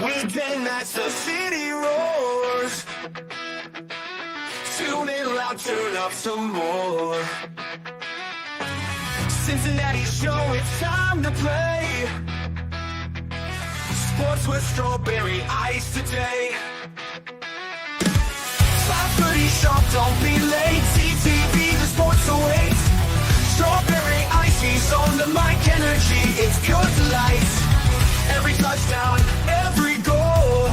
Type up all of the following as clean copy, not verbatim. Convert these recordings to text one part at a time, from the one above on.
Weekend nights, the city roars. Tune in loud, turn up some more. Cincinnati show, it's time to play. Sports with strawberry ice today. 5:30 sharp, don't be late. CTV, the sports await. Strawberry ice, he's on the mic, energy, it's pure delight. Every touchdown, every goal.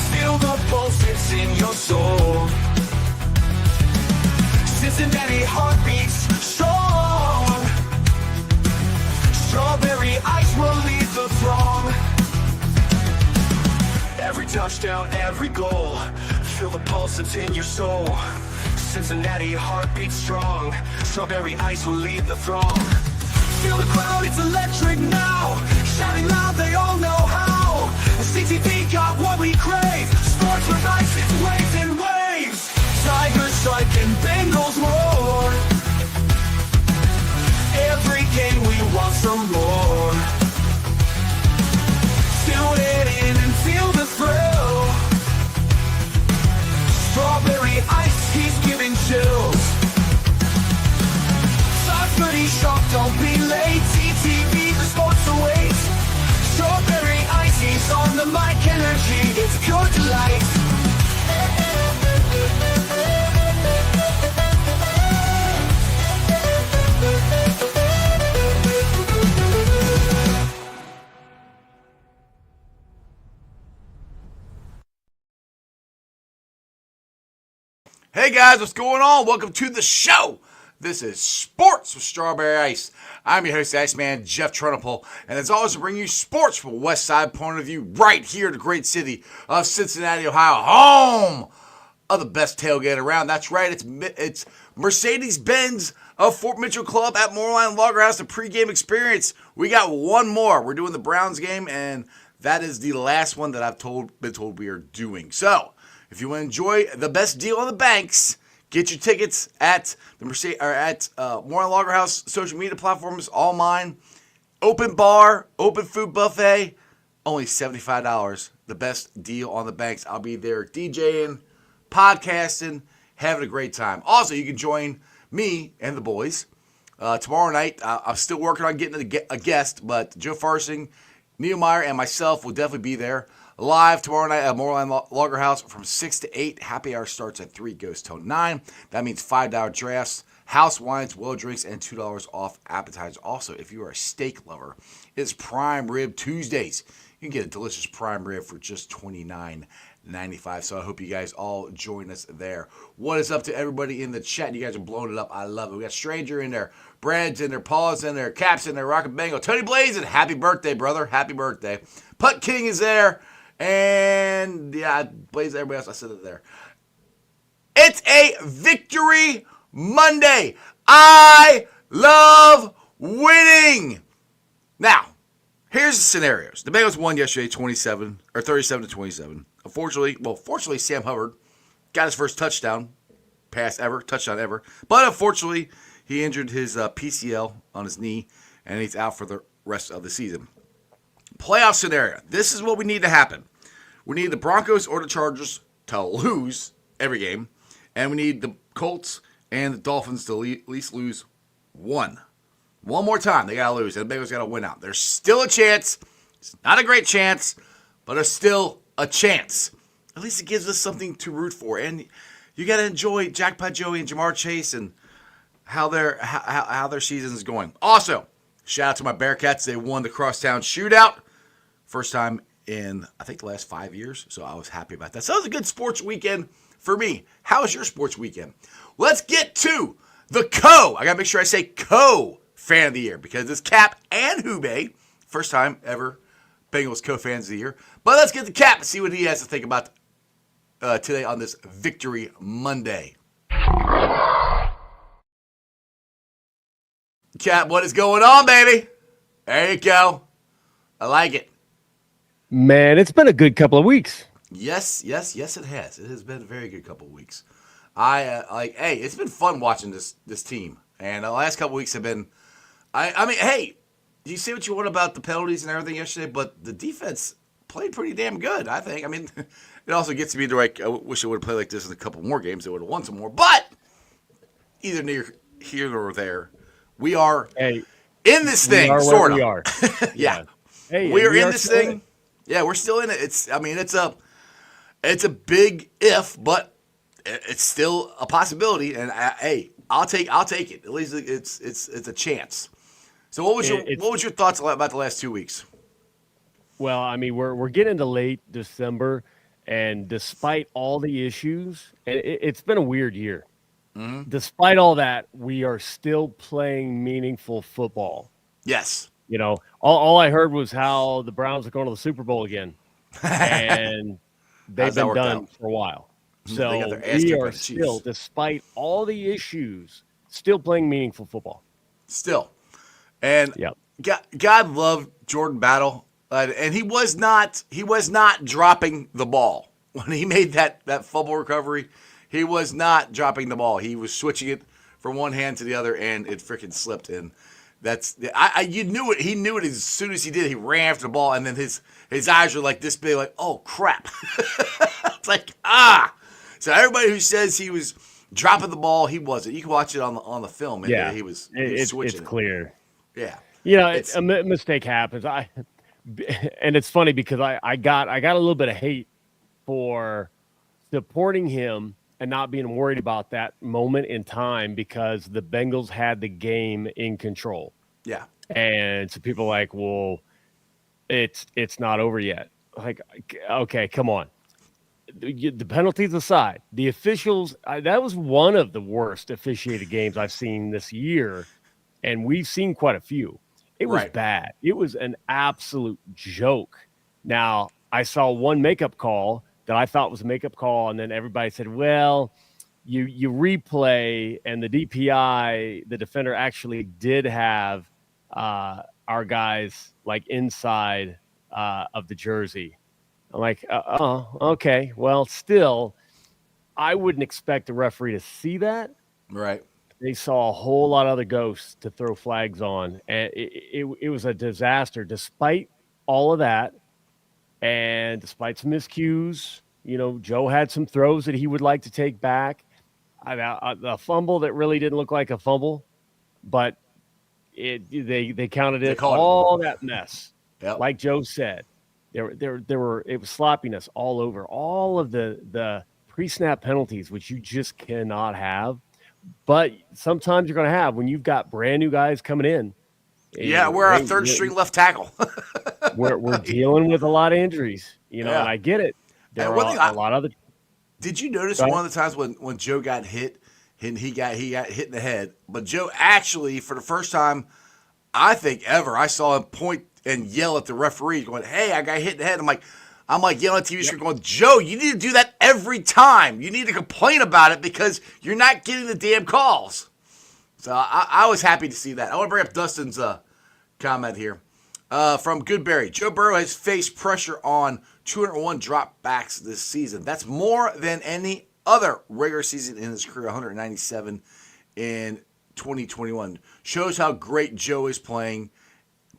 Feel the pulse, it's in your soul. Cincinnati heartbeats strong. Strawberry ice will lead the throng. Every touchdown, every goal. Feel the pulse, it's in your soul. Cincinnati heartbeats strong. Strawberry ice will lead the throng. Feel the crowd, it's electric now. Shouting loud, they all know how. CTV got what we crave. Sports with ice, it's waves and waves. Tigers strike and Bengals roar. Every game we want some more. Tune it in and feel the thrill. Strawberry ice, he's giving chills. 5:30 sharp, don't be late. TTV, the sports await. Strawberry ice, he's on the mic, energy, it's pure delight. Hey guys, what's going on? Welcome to the show. This is Sports with Strawberry Ice. I'm your host, Iceman Jeff Trunapole, and as always, I bring you sports from a West Side point of view right here in the great city of Cincinnati, Ohio, home of the best tailgate around. That's right, it's Mercedes-Benz of Fort Mitchell Club at Moorline Lager House, the pregame experience. We got one more. We're doing the Browns game, and that is the last one that I've been told we are doing. So, if you want to enjoy the best deal on the banks, get your tickets at the Moorline Lager House social media platforms, all mine. Open bar, open food buffet, only $75. The best deal on the banks. I'll be there DJing, podcasting, having a great time. Also, you can join me and the boys tomorrow night. I'm still working on getting a guest, but Joe Farsing, Neil Meyer, and myself will definitely be there. Live tomorrow night at Moorline Lager House from 6 to 8. Happy hour starts at 3, goes till 9. That means $5 drafts, house wines, well drinks, and $2 off appetizers. Also, if you are a steak lover, it's Prime Rib Tuesdays. You can get a delicious prime rib for just $29.95. So I hope you guys all join us there. What is up to everybody in the chat? You guys are blowing it up. I love it. We got Stranger in there, Brad's in there, Paul's in there, Cap's in there, Rocket Bango, Tony Blazin'. Happy birthday, brother. Happy birthday. Putt King is there. And, yeah, Blaze, everybody else, I said it there. It's a Victory Monday. I love winning. Now, here's the scenarios. The Bengals won yesterday 37-27. Fortunately, Sam Hubbard got his first touchdown ever. But unfortunately, he injured his PCL on his knee, and he's out for the rest of the season. Playoff scenario. This is what we need to happen. We need the Broncos or the Chargers to lose every game, and we need the Colts and the Dolphins to at least lose one. One more time, they got to lose, and the Bengals got to win out. There's still a chance. It's not a great chance, but there's still a chance. At least it gives us something to root for, and you got to enjoy Jackpot Joey and Jamar Chase and how their season is going. Also, shout out to my Bearcats. They won the Crosstown Shootout. First time in, I think, the last 5 years, so I was happy about that. So it was a good sports weekend for me. How was your sports weekend? Let's get to the I got to make sure I say fan of the year, because it's Cap and Hube. First time ever Bengals co-fans of the year. But let's get to Cap and see what he has to think about today on this Victory Monday. Cap, what is going on, baby? There you go. I like it. Man, it's been a good couple of weeks. Yes, it has. It has been a very good couple of weeks. It's been fun watching this team. And the last couple of weeks have been, I mean, hey, you say what you want about the penalties and everything yesterday, but the defense played pretty damn good, I think. I mean, it also gets me to like, I wish I would have played like this in a couple more games. They would have won some more. But either near here or there, we are Hey, in this we thing, are where sort we of. are. Yeah. Hey, and We're we in are this still in thing. it. Yeah, we're still in it. It's a big if, but it's still a possibility. And hey, I'll take it. At least it's a chance. So what was your thoughts about the last 2 weeks? Well, I mean, we're getting into late December, and despite all the issues, and it's been a weird year. Despite all that, we are still playing meaningful football. Yes. All I heard was how the Browns are going to the Super Bowl again, and they've How's that been worked done out? for a while. They got So their ass we kicked by are the still, Chiefs. despite all the issues, still playing meaningful football. Still. And Yep. God loved Jordan Battle, and he was not dropping the ball when he made that fumble recovery. He was not dropping the ball. He was switching it from one hand to the other, and it freaking slipped. And you knew it. He knew it as soon as he did. He ran after the ball, and then his eyes were like this big, like, oh crap! It's like So everybody who says he was dropping the ball, he wasn't. You can watch it on the film. And Yeah, he was it's switching. It. clear. Yeah. A mistake happens. And it's funny because I got a little bit of hate for supporting him and not being worried about that moment in time because the Bengals had the game in control. Yeah. And so people are like, well, it's not over yet. Like, okay, come on. The penalties aside, the officials, that was one of the worst officiated games I've seen this year. And we've seen quite a few. It was bad. It was an absolute joke. Now, I saw one makeup call that I thought was a makeup call, and then everybody said, well, you replay, and the DPI, the defender, actually did have our guys like inside of the jersey. I'm like, oh, okay. Well, still, I wouldn't expect the referee to see that. Right. They saw a whole lot of other ghosts to throw flags on, and it was a disaster. Despite all of that, and despite some miscues, Joe had some throws that he would like to take back. A fumble that really didn't look like a fumble, but they counted it all that mess. Yep. Like Joe said, it was sloppiness all over. All of the pre-snap penalties, which you just cannot have. But sometimes you're going to have when you've got brand new guys coming in. Yeah, we're our third string left tackle. we're dealing with a lot of injuries, and I get it. There are a lot of the. Did you notice one of the times when Joe got hit and he got hit in the head? But Joe actually, for the first time, I think ever, I saw him point and yell at the referee, going, "Hey, I got hit in the head." I'm like yelling at TV screen going, Joe, you need to do that every time. You need to complain about it because you're not getting the damn calls. So I was happy to see that. I want to bring up Dustin's comment here from Goodberry. Joe Burrow has faced pressure on 201 dropbacks this season. That's more than any other regular season in his career, 197 in 2021. Shows how great Joe is playing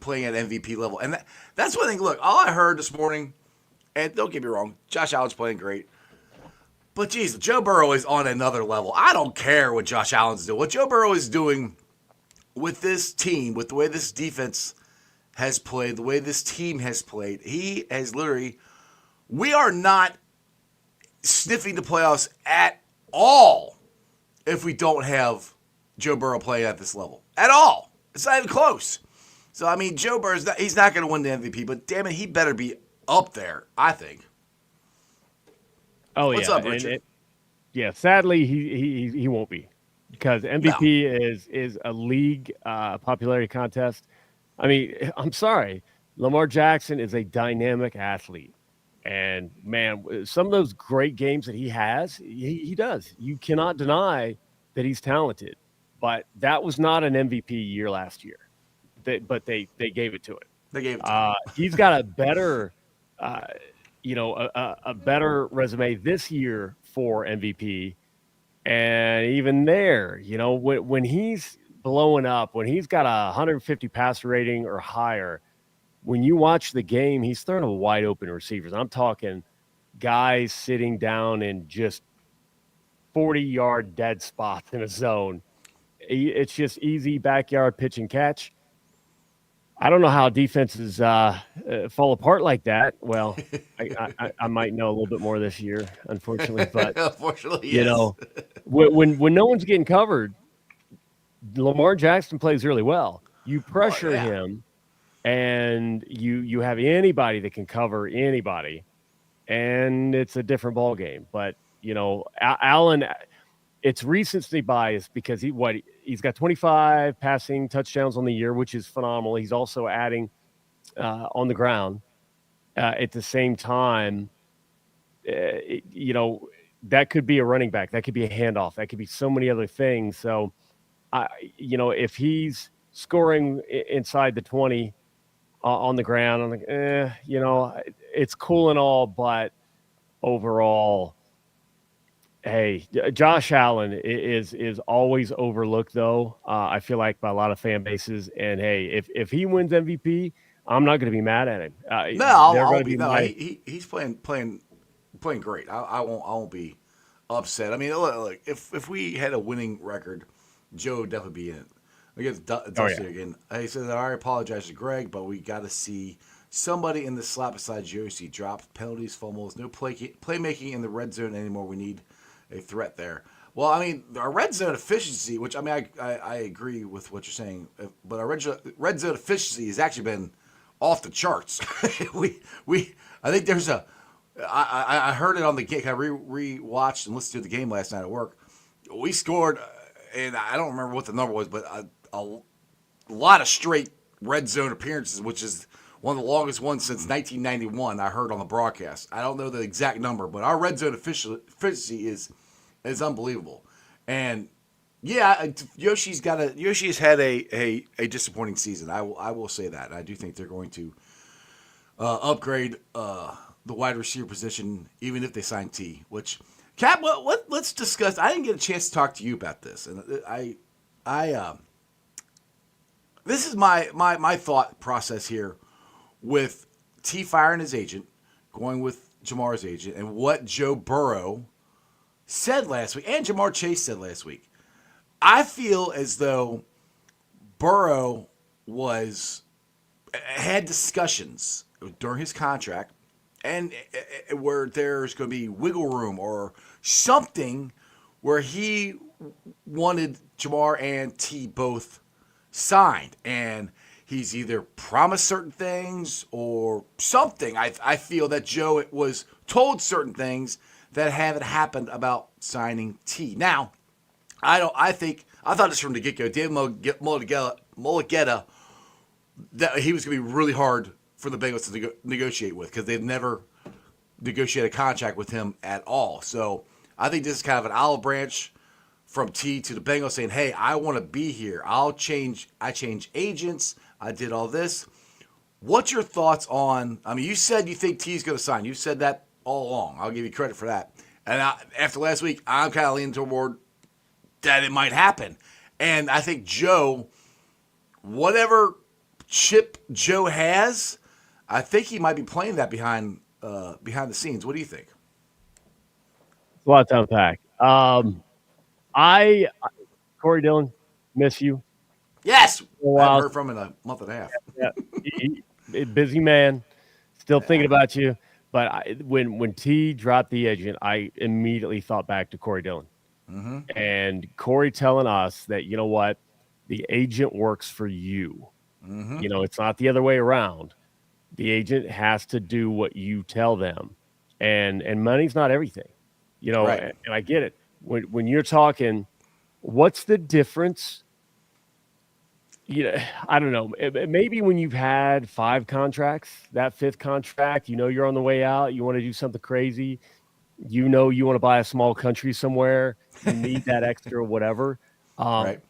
at MVP level. And that's one thing. Look, all I heard this morning, and don't get me wrong, Josh Allen's playing great. But, geez, Joe Burrow is on another level. I don't care what Josh Allen's doing. What Joe Burrow is doing with this team, with the way this defense has played, the way this team has played, he has literally – we are not sniffing the playoffs at all if we don't have Joe Burrow playing at this level. At all. It's not even close. So, I mean, Joe Burrow, he's not going to win the MVP, but, damn it, he better be up there, I think. Oh, What's up, Richard? Sadly, he won't be because MVP is a league popularity contest. I mean, I'm sorry. Lamar Jackson is a dynamic athlete. And, man, some of those great games that he has, he does. You cannot deny that he's talented. But that was not an MVP year last year. But they gave it to him. They gave it to him. He's got a better a better resume this year for MVP. And even there, when he's blowing up, when he's got a 150 passer rating or higher, when you watch the game, he's throwing to wide open receivers. I'm talking guys sitting down in just 40-yard dead spots in a zone. It's just easy backyard pitch and catch. I don't know how defenses fall apart like that. Well, I might know a little bit more this year, unfortunately. But Unfortunately, yes. When no one's getting covered, Lamar Jackson plays really well. You pressure him, and you have anybody that can cover anybody, and it's a different ball game. But Allen, it's recency bias because he's got 25 passing touchdowns on the year, which is phenomenal. He's also adding on the ground at the same time. That could be a running back, that could be a handoff, that could be so many other things. So, if he's scoring inside the 20 on the ground, I'm like, it's cool and all, but overall. Hey, Josh Allen is always overlooked, though. I feel like by a lot of fan bases. And hey, if he wins MVP, I'm not going to be mad at him. No, I won't be. No, he's playing great. I won't be upset. I mean, look, if we had a winning record, Joe would definitely be in it. Against Dusty again. He said that I apologize to Greg, but we got to see somebody in the slot besides Josie drop penalties, fumbles, no playmaking in the red zone anymore. We need a threat there. Well, I mean, our red zone efficiency, which I agree with what you're saying, but our red zone efficiency has actually been off the charts. I think there's I heard it on the game. I re-watched and listened to the game last night at work. We scored, and I don't remember what the number was, but a lot of straight red zone appearances, which is one of the longest ones since 1991, I heard on the broadcast. I don't know the exact number, but our red zone efficiency is unbelievable. And yeah, Yoshi has had a disappointing season. I will say that. I do think they're going to upgrade the wide receiver position, even if they sign T. Which, Cap, let's discuss. I didn't get a chance to talk to you about this, and this is my thought process here. With T firing his agent, going with Jamar's agent, and what Joe Burrow said last week, and Jamar Chase said last week, I feel as though Burrow had discussions during his contract, and where there's going to be wiggle room or something where he wanted Jamar and T both signed, and he's either promised certain things or something. I feel that Joe was told certain things that haven't happened about signing T. Now, I thought this from the get-go. David Mulligetta, that he was going to be really hard for the Bengals to negotiate with because they've never negotiated a contract with him at all. So I think this is kind of an olive branch from T to the Bengals saying, hey, I want to be here. I change agents. I did all this. What's your thoughts on, I mean, you said you think T's going to sign. You said that all along. I'll give you credit for that. And after last week, I'm kind of leaning toward that it might happen. And I think Joe, whatever chip Joe has, I think he might be playing that behind the scenes. What do you think? It's a lot to unpack. Corey Dillon, miss you. Yes, I haven't heard from him in a month and a half. Yeah, busy man, still thinking about you. But when T dropped the agent, I immediately thought back to Corey Dillon. Mm-hmm. And Corey telling us that, you know what, the agent works for you. Mm-hmm. It's not the other way around. The agent has to do what you tell them. And money's not everything. Right. And I get it. When you're talking, what's the difference? I don't know. Maybe when you've had 5 contracts, that 5th contract, you're on the way out. You want to do something crazy. You want to buy a small country somewhere. You need that extra whatever. Right.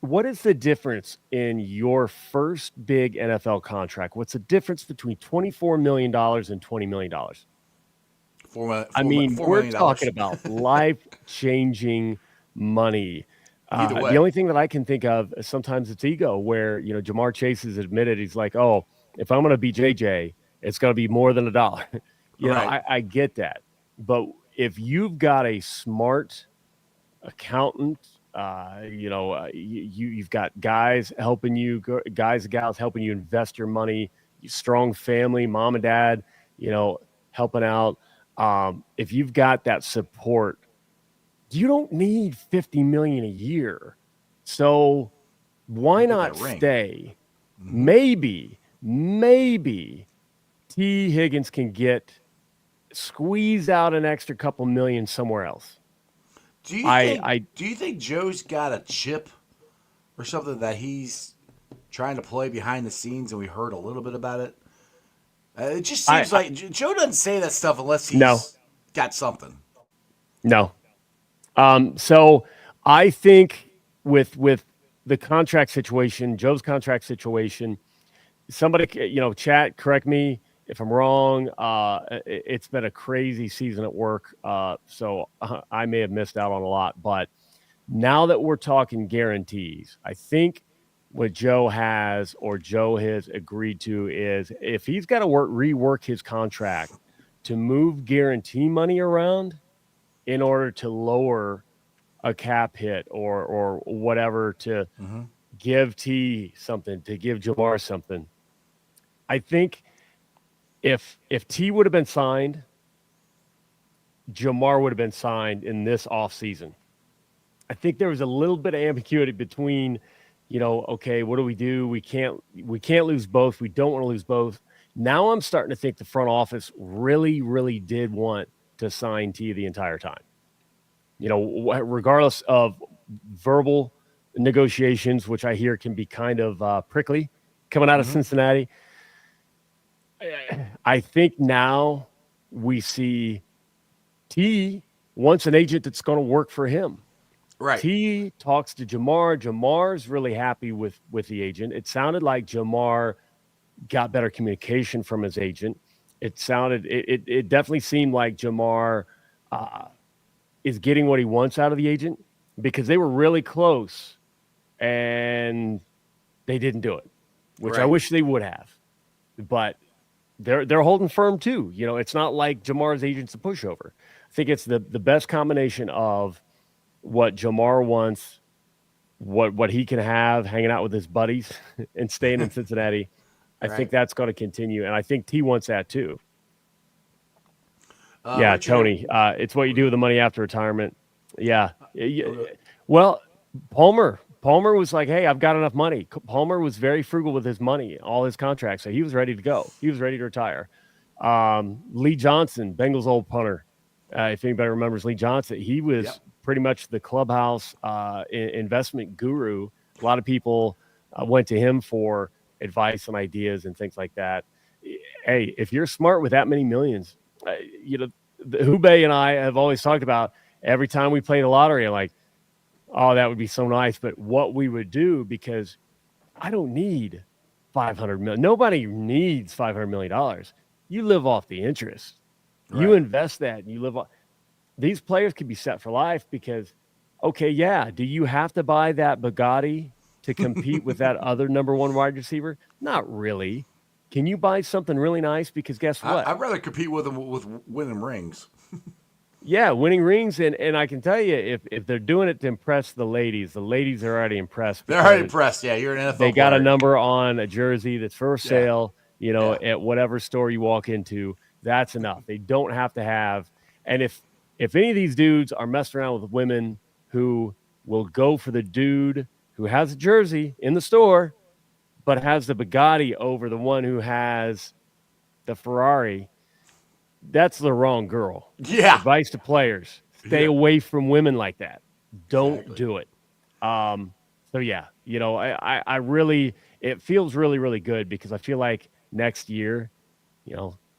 What is the difference in your first big NFL contract? What's the difference between $24 million and $20 million? We're talking about life-changing money. Either way. The only thing that I can think of is sometimes it's ego, where Jamar Chase has admitted he's like, oh, if I'm going to be JJ, it's going to be more than $1. Right. I get that, but if you've got a smart accountant, you've got guys helping you, guys and gals helping you invest your money, strong family, mom and dad, helping out. If you've got that support, you don't need 50 million a year. So why not stay? Mm-hmm. Maybe T. Higgins can squeeze out an extra couple million somewhere else. Do you think Joe's got a chip or something that he's trying to play behind the scenes, and we heard a little bit about it? It just seems like Joe doesn't say that stuff unless he's got something. No. So I think with the contract situation, Joe's contract situation, somebody, chat, correct me if I'm wrong. It's been a crazy season at work. So I may have missed out on a lot, but now that we're talking guarantees, I think what Joe has agreed to is if he's got to rework his contract to move guarantee money around in order to lower a cap hit or whatever, to give T something, to give Jamar something. I think if T would have been signed, Jamar would have been signed in this offseason. I think there was a little bit of ambiguity between, okay, what do we do? We can't lose both. We don't want to lose both. Now I'm starting to think the front office really, really did want to sign T the entire time. Regardless of verbal negotiations, which I hear can be kind of prickly coming out of Cincinnati. I think now we see T wants an agent that's going to work for him. Right. T talks to Jamar. Jamar's really happy with the agent. It sounded like Jamar got better communication from his agent. It definitely seemed like Jamar is getting what he wants out of the agent, because they were really close and they didn't do it, which I wish they would have. But they're holding firm too. It's not like Jamar's agent's a pushover. I think it's the best combination of what Jamar wants, what he can have hanging out with his buddies and staying in Cincinnati. I think that's going to continue, and I think T wants that too. Tony, it's what you do with the money after retirement. Yeah. Well, Palmer was like, hey, I've got enough money. Palmer was very frugal with his money, all his contracts. So he was ready to go. He was ready to retire. Lee Johnson, Bengals old punter. If anybody remembers Lee Johnson, he was pretty much the clubhouse investment guru. A lot of people went to him for advice and ideas and things like that. Hey, if you're smart with that many millions, Hubei and I have always talked about every time we play the lottery, I'm like, oh, that would be so nice. But what we would do, because I don't need $500 million. Nobody needs $500 million. You live off the interest. Right. You invest that and you live off. These players could be set for life because, do you have to buy that Bugatti to compete with that other number one wide receiver? Not really. Can you buy something really nice? Because guess what? I'd rather compete with them with winning rings. Yeah, winning rings. And I can tell you, if they're doing it to impress the ladies are already impressed. They're already impressed. Yeah, you're an NFL They got player. a number on a jersey that's for sale, at whatever store you walk into. That's enough. They don't have to have. And if any of these dudes are messing around with women who will go for the dude who has a jersey in the store but has the Bugatti over the one who has the Ferrari, that's the wrong girl. Yeah. Advice to players: stay away from women like that. Don't do it. I really, it feels really, really good, because I feel like next year,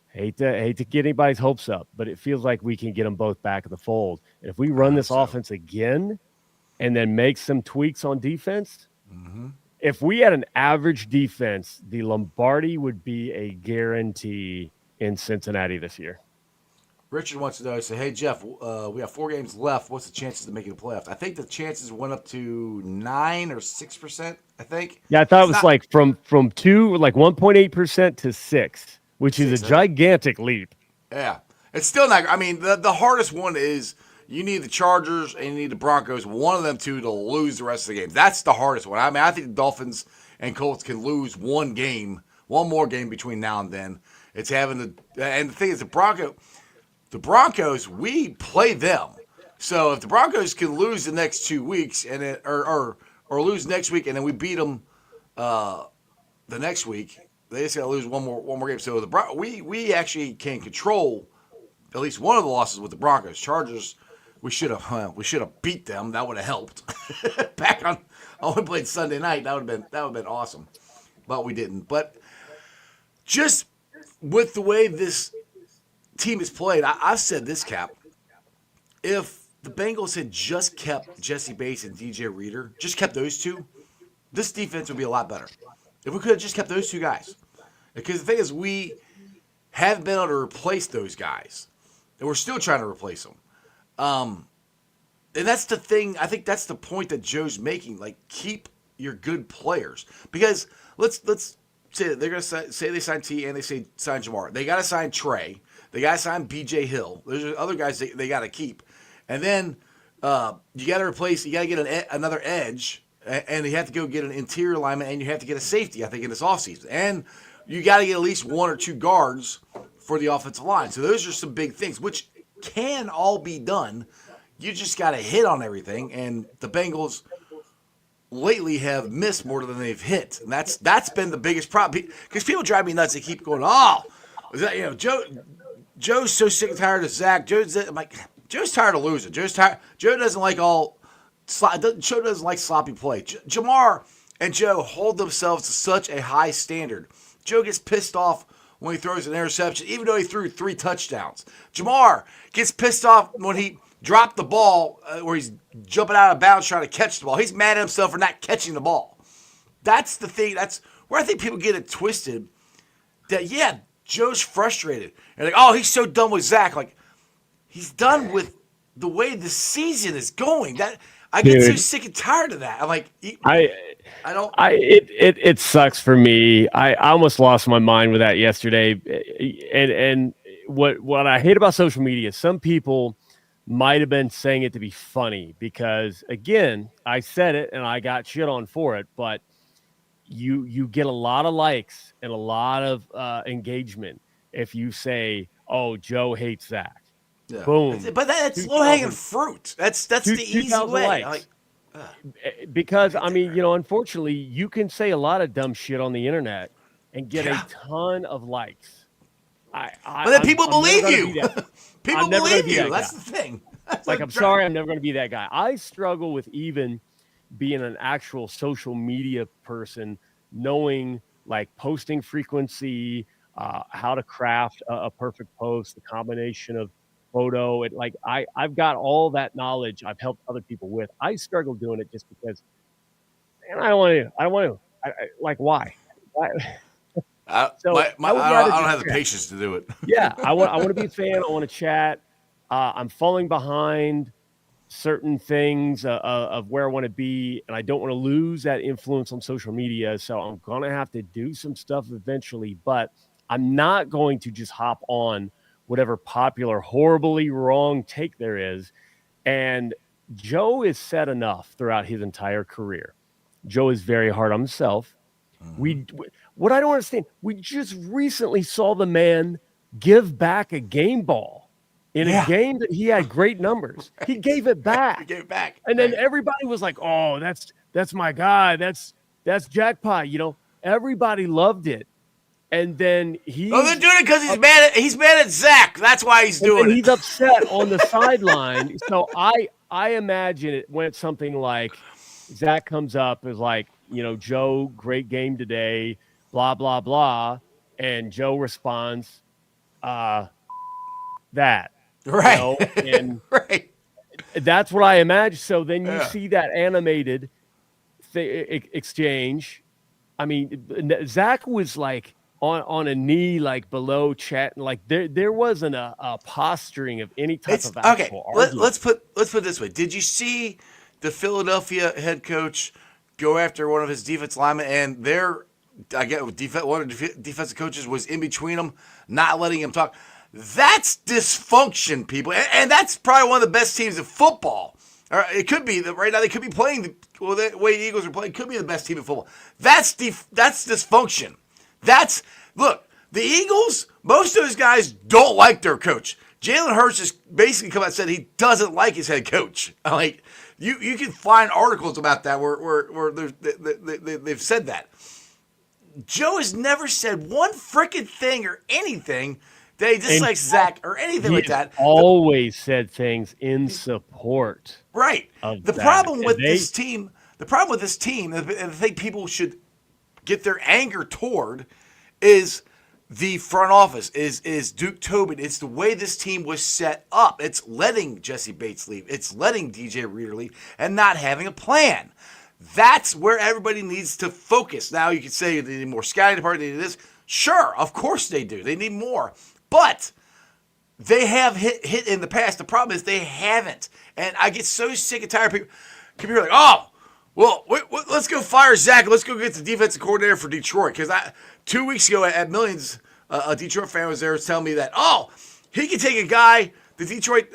hate to get anybody's hopes up, but it feels like we can get them both back in the fold. And if we run this offense again and then make some tweaks on defense, if we had an average defense, the Lombardi would be a guarantee in Cincinnati this year. Richard wants to know, say, hey, Jeff, we have 4 games left. What's the chances of making the playoffs? I think the chances went up to 9 or 6%, I think. Yeah, I thought It's it was not like from 1.8% to 6, which is a 6. gigantic leap. Yeah. It's still not. I mean, the hardest one is you need the Chargers and you need the Broncos, one of them two, to lose the rest of the games. That's the hardest one. I mean, I think the Dolphins and Colts can lose one more game between now and then. It's having and the thing is, the Broncos, we play them. So if the Broncos can lose the next 2 weeks and or lose next week and then we beat them the next week, they just got to lose one more game. So we actually can control at least one of the losses with the Broncos. Chargers, we should have beat them. That would have helped. Back on, we played Sunday night. That would have been awesome, but we didn't. But just with the way this team is played, I've said this, Cap. If the Bengals had just kept Jesse Bates and DJ Reader, just kept those two, this defense would be a lot better. If we could have just kept those two guys. Because the thing is, we haven't been able to replace those guys. And we're still trying to replace them. And that's the thing. I think that's the point that Joe's making. Like, keep your good players. Because let's say that they're going to say they sign T and they say sign Jamar. They got to sign Trey. They got to sign B.J. Hill. There's other guys they got to keep. And then you got to replace. You got to get another edge. And you have to go get an interior lineman. And you have to get a safety, I think, in this offseason. And you got to get at least 1 or 2 guards for the offensive line. So those are some big things, which can all be done. You just got to hit on everything. And the Bengals lately have missed more than they've hit. And that's been the biggest problem. Because people drive me nuts. They keep going, is that, Joe's so sick and tired of Zach. I'm like, Joe's tired of losing. Joe doesn't like Joe doesn't like sloppy play. Jamar and Joe hold themselves to such a high standard. Joe gets pissed off when he throws an interception, even though he threw 3 touchdowns. Jamar gets pissed off when he dropped the ball, where he's jumping out of bounds trying to catch the ball. He's mad at himself for not catching the ball. That's the thing. That's where I think people get it twisted. That, yeah, Joe's frustrated. And like, he's so done with Zach. Like, he's done with the way the season is going. That I get so sick and tired of that. I'm like, it sucks for me. I almost lost my mind with that yesterday. And what I hate about social media, some people might have been saying it to be funny because, again, I said it and I got shit on for it, but you get a lot of likes and a lot of engagement if you say, Joe hates Zach. Yeah. Boom. But that's low-hanging fruit. That's the easy way. Because, unfortunately, you can say a lot of dumb shit on the internet and get a ton of likes. But then people believe you. People believe you. That's the thing. I'm sorry, I'm never going to be that guy. I struggle with even being an actual social media person, knowing like posting frequency, how to craft a perfect post, the combination of photo. I've got all that knowledge I've helped other people with. I struggle doing it just because, man, I don't want to. Why? I don't have the patience to do it. Yeah, I want to be a fan. I want to chat. I'm falling behind certain things of where I want to be, and I don't want to lose that influence on social media. So I'm going to have to do some stuff eventually, but I'm not going to just hop on whatever popular, horribly wrong take there is. And Joe is said enough throughout his entire career. Joe is very hard on himself. What I don't understand, we just recently saw the man give back a game ball in a game that he had great numbers. He gave it back. He gave it back. And then everybody was like, that's my guy. That's jackpot. Everybody loved it. And then they're doing it because he's mad at Zach. That's why he's doing it. He's upset on the sideline. So I imagine it went something like Zach comes up is like, Joe, great game today, blah, blah, blah. And Joe responds, that. Right. And right. That's what I imagine. So then you see that animated exchange. I mean, Zach was like on a knee, like below chat, like there wasn't a posturing of any type It's of okay. actual argument. Let's put it this way. Did you see the Philadelphia head coach go after one of his defense linemen, and one of the defensive coaches was in between them, not letting him talk? That's dysfunction, people, and that's probably one of the best teams in football. Or it could be that right now they could be playing the way the Eagles are playing. Could be the best team in football. That's dysfunction. Look, the Eagles. Most of those guys don't like their coach. Jalen Hurts just basically come out and said he doesn't like his head coach. Like you can find articles about that where they've said that. Joe has never said one freaking thing or anything that he dislikes Zach or anything like that. Always said things in support. Right. Of the that. problem with this team, and the thing people should get their anger toward, is the front office, is Duke Tobin. It's the way this team was set up. It's letting Jesse Bates leave. It's letting DJ Reader leave and not having a plan. That's where everybody needs to focus. Now you can say they need more scouting department, they need this. Sure, of course they do. They need more. But they have hit in the past. The problem is they haven't. And I get so sick and tired of people are like, oh, well, let's go fire Zach. Let's go get the defensive coordinator for Detroit. Because 2 weeks ago at Millions, a Detroit fan was there telling me that, he can take a guy, the Detroit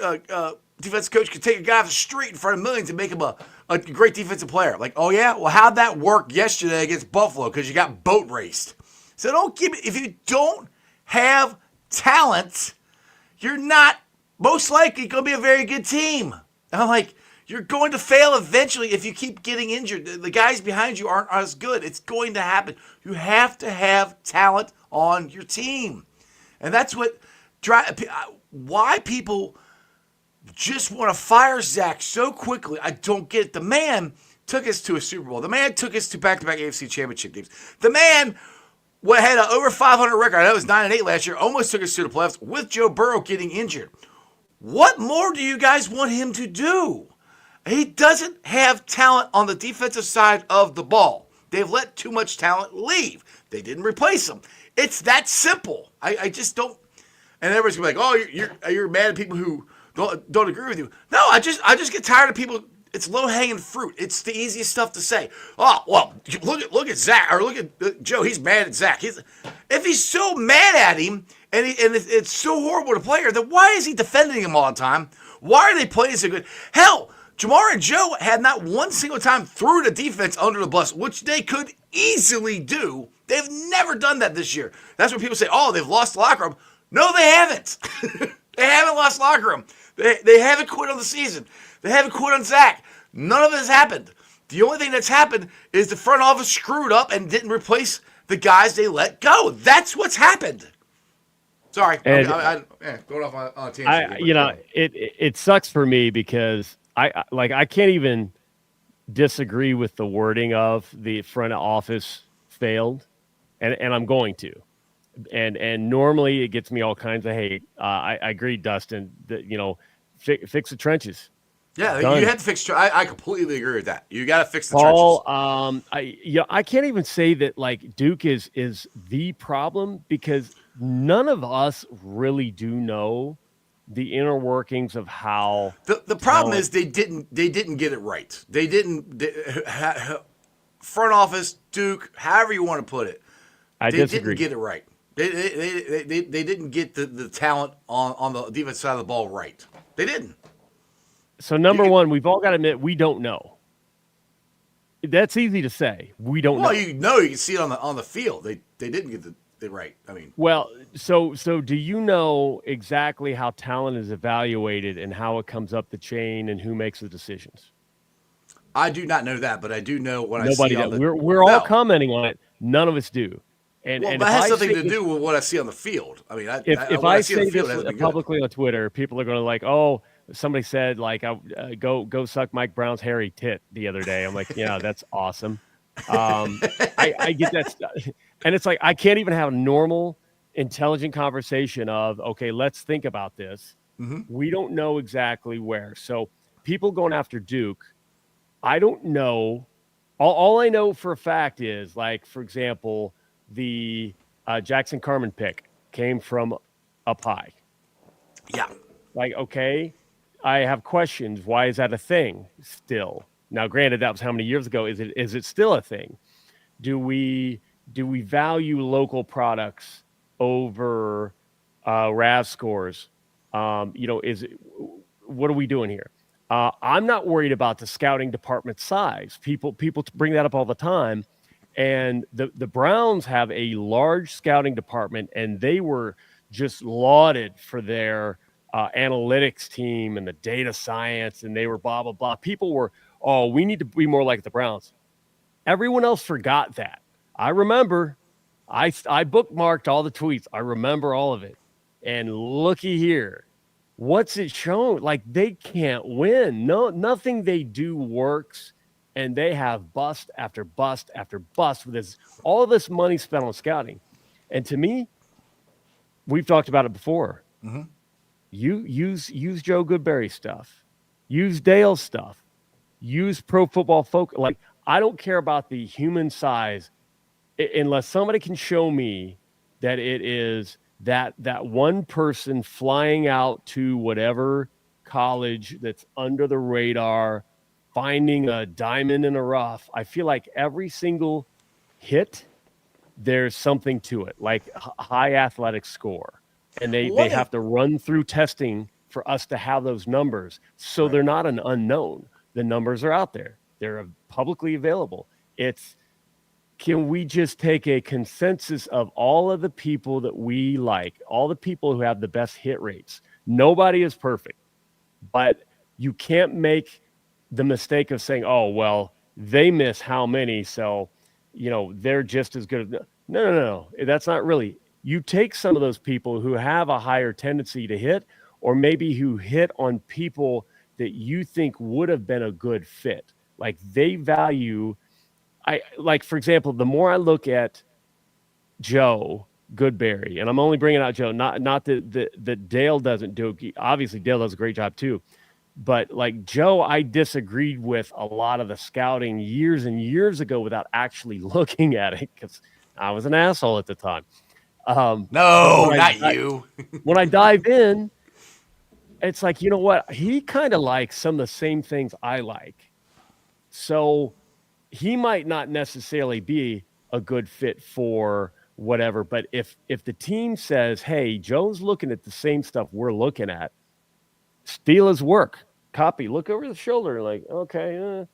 defensive coach could take a guy off the street in front of Millions and make him a great defensive player. Like, oh, yeah? Well, how'd that work yesterday against Buffalo? Because you got boat raced. So if you don't have talent, you're not most likely going to be a very good team. And I'm like, you're going to fail eventually if you keep getting injured. The guys behind you aren't as good. It's going to happen. You have to have talent on your team. And that's why people just want to fire Zach so quickly. I don't get it. The man took us to a Super Bowl. The man took us to back-to-back AFC championship games. The man had an over 500 record. I know it was 9-8 last year. Almost took us to the playoffs with Joe Burrow getting injured. What more do you guys want him to do? He doesn't have talent on the defensive side of the ball. They've let too much talent leave. They didn't replace him. It's that simple. I just don't. And everybody's gonna be like, oh, you're mad at people who don't agree with you. No, I just get tired of people. It's low-hanging fruit. It's the easiest stuff to say. Oh, well, look at Zach, or look at Joe. He's mad at Zach. If he's so mad at him, and it's so horrible to play, then why is he defending him all the time? Why are they playing so good? Hell, Jamar and Joe had not one single time threw the defense under the bus, which they could easily do. They've never done that this year. That's when people say, oh, they've lost the locker room. No, they haven't. They haven't lost locker room. They haven't quit on the season. They haven't quit on Zach. None of it has happened. The only thing that's happened is the front office screwed up and didn't replace the guys they let go. That's what's happened. Sorry, I'm going off on a tangent. It sucks for me because I can't even disagree with the wording of the front office failed, and I'm going to. And normally it gets me all kinds of hate. I agree, Dustin, that, fix the trenches. Yeah, Done. You have to fix. I completely agree with that. You got to fix the trenches. I can't even say that like Duke is the problem because none of us really do know the inner workings of how. The problem is they didn't get it right. They didn't. Front office, Duke, however you want to put it, they disagree. Didn't get it right. They didn't get the talent on the defense side of the ball right. They didn't. So number one, we've all got to admit we don't know. That's easy to say. We don't know. Well, you can see it on the field. They didn't get the right. I mean, well, so do you know exactly how talent is evaluated and how it comes up the chain and who makes the decisions? I do not know that, but I do know what Nobody I see. We're all commenting on it. None of us do. And that has something to do with what I see on the field. I mean, if I say this publicly on Twitter, people are going to like, oh, somebody said like, go suck Mike Brown's hairy tit the other day. I'm like, yeah, that's awesome. I get that stuff. And it's like, I can't even have a normal, intelligent conversation of, okay, let's think about this. Mm-hmm. We don't know exactly where. So people going after Duke, I don't know. All I know for a fact is, like, for example, the Jackson Carman pick came from up high. Yeah. Like, okay, I have questions. Why is that a thing still? Now, granted, that was how many years ago? Is it still a thing? Do we value local products over RAV scores? Is it, what are we doing here? I'm not worried about the scouting department size. People bring that up all the time, and the Browns have a large scouting department, and they were just lauded for their analytics team and the data science, and they were blah blah blah. People were, oh, we need to be more like the Browns. Everyone else forgot that. I remember. I bookmarked all the tweets. I remember all of it. And looky here. What's it shown? Like, they can't win. No, nothing they do works. And they have bust after bust after bust with all this money spent on scouting. And to me, we've talked about it before. Mm-hmm. You use Joe Goodberry stuff. Use Dale's stuff. Use Pro Football Focus. Like, I don't care about the human size unless somebody can show me that it is that one person flying out to whatever college that's under the radar, finding a diamond in a rough. I feel like every single hit, there's something to it, like a high athletic score. And they have to run through testing for us to have those numbers. So They're not an unknown. The numbers are out there. They're publicly available. Can we just take a consensus of all of the people that we like, all the people who have the best hit rates? Nobody is perfect, but you can't make the mistake of saying, oh, well, they miss how many, so, they're just as good. No. That's not really. You take some of those people who have a higher tendency to hit, or maybe who hit on people that you think would have been a good fit. Like, they value... for example, the more I look at Joe Goodberry, and I'm only bringing out Joe, not that Dale doesn't do it. Obviously, Dale does a great job too. But like Joe, I disagreed with a lot of the scouting years and years ago without actually looking at it because I was an asshole at the time. No, not you. When I dive in, it's like, you know what? He kind of likes some of the same things I like. So he might not necessarily be a good fit for whatever, but if the team says, hey, Joe's looking at the same stuff we're looking at, steal his work, copy, look over the shoulder, like, okay,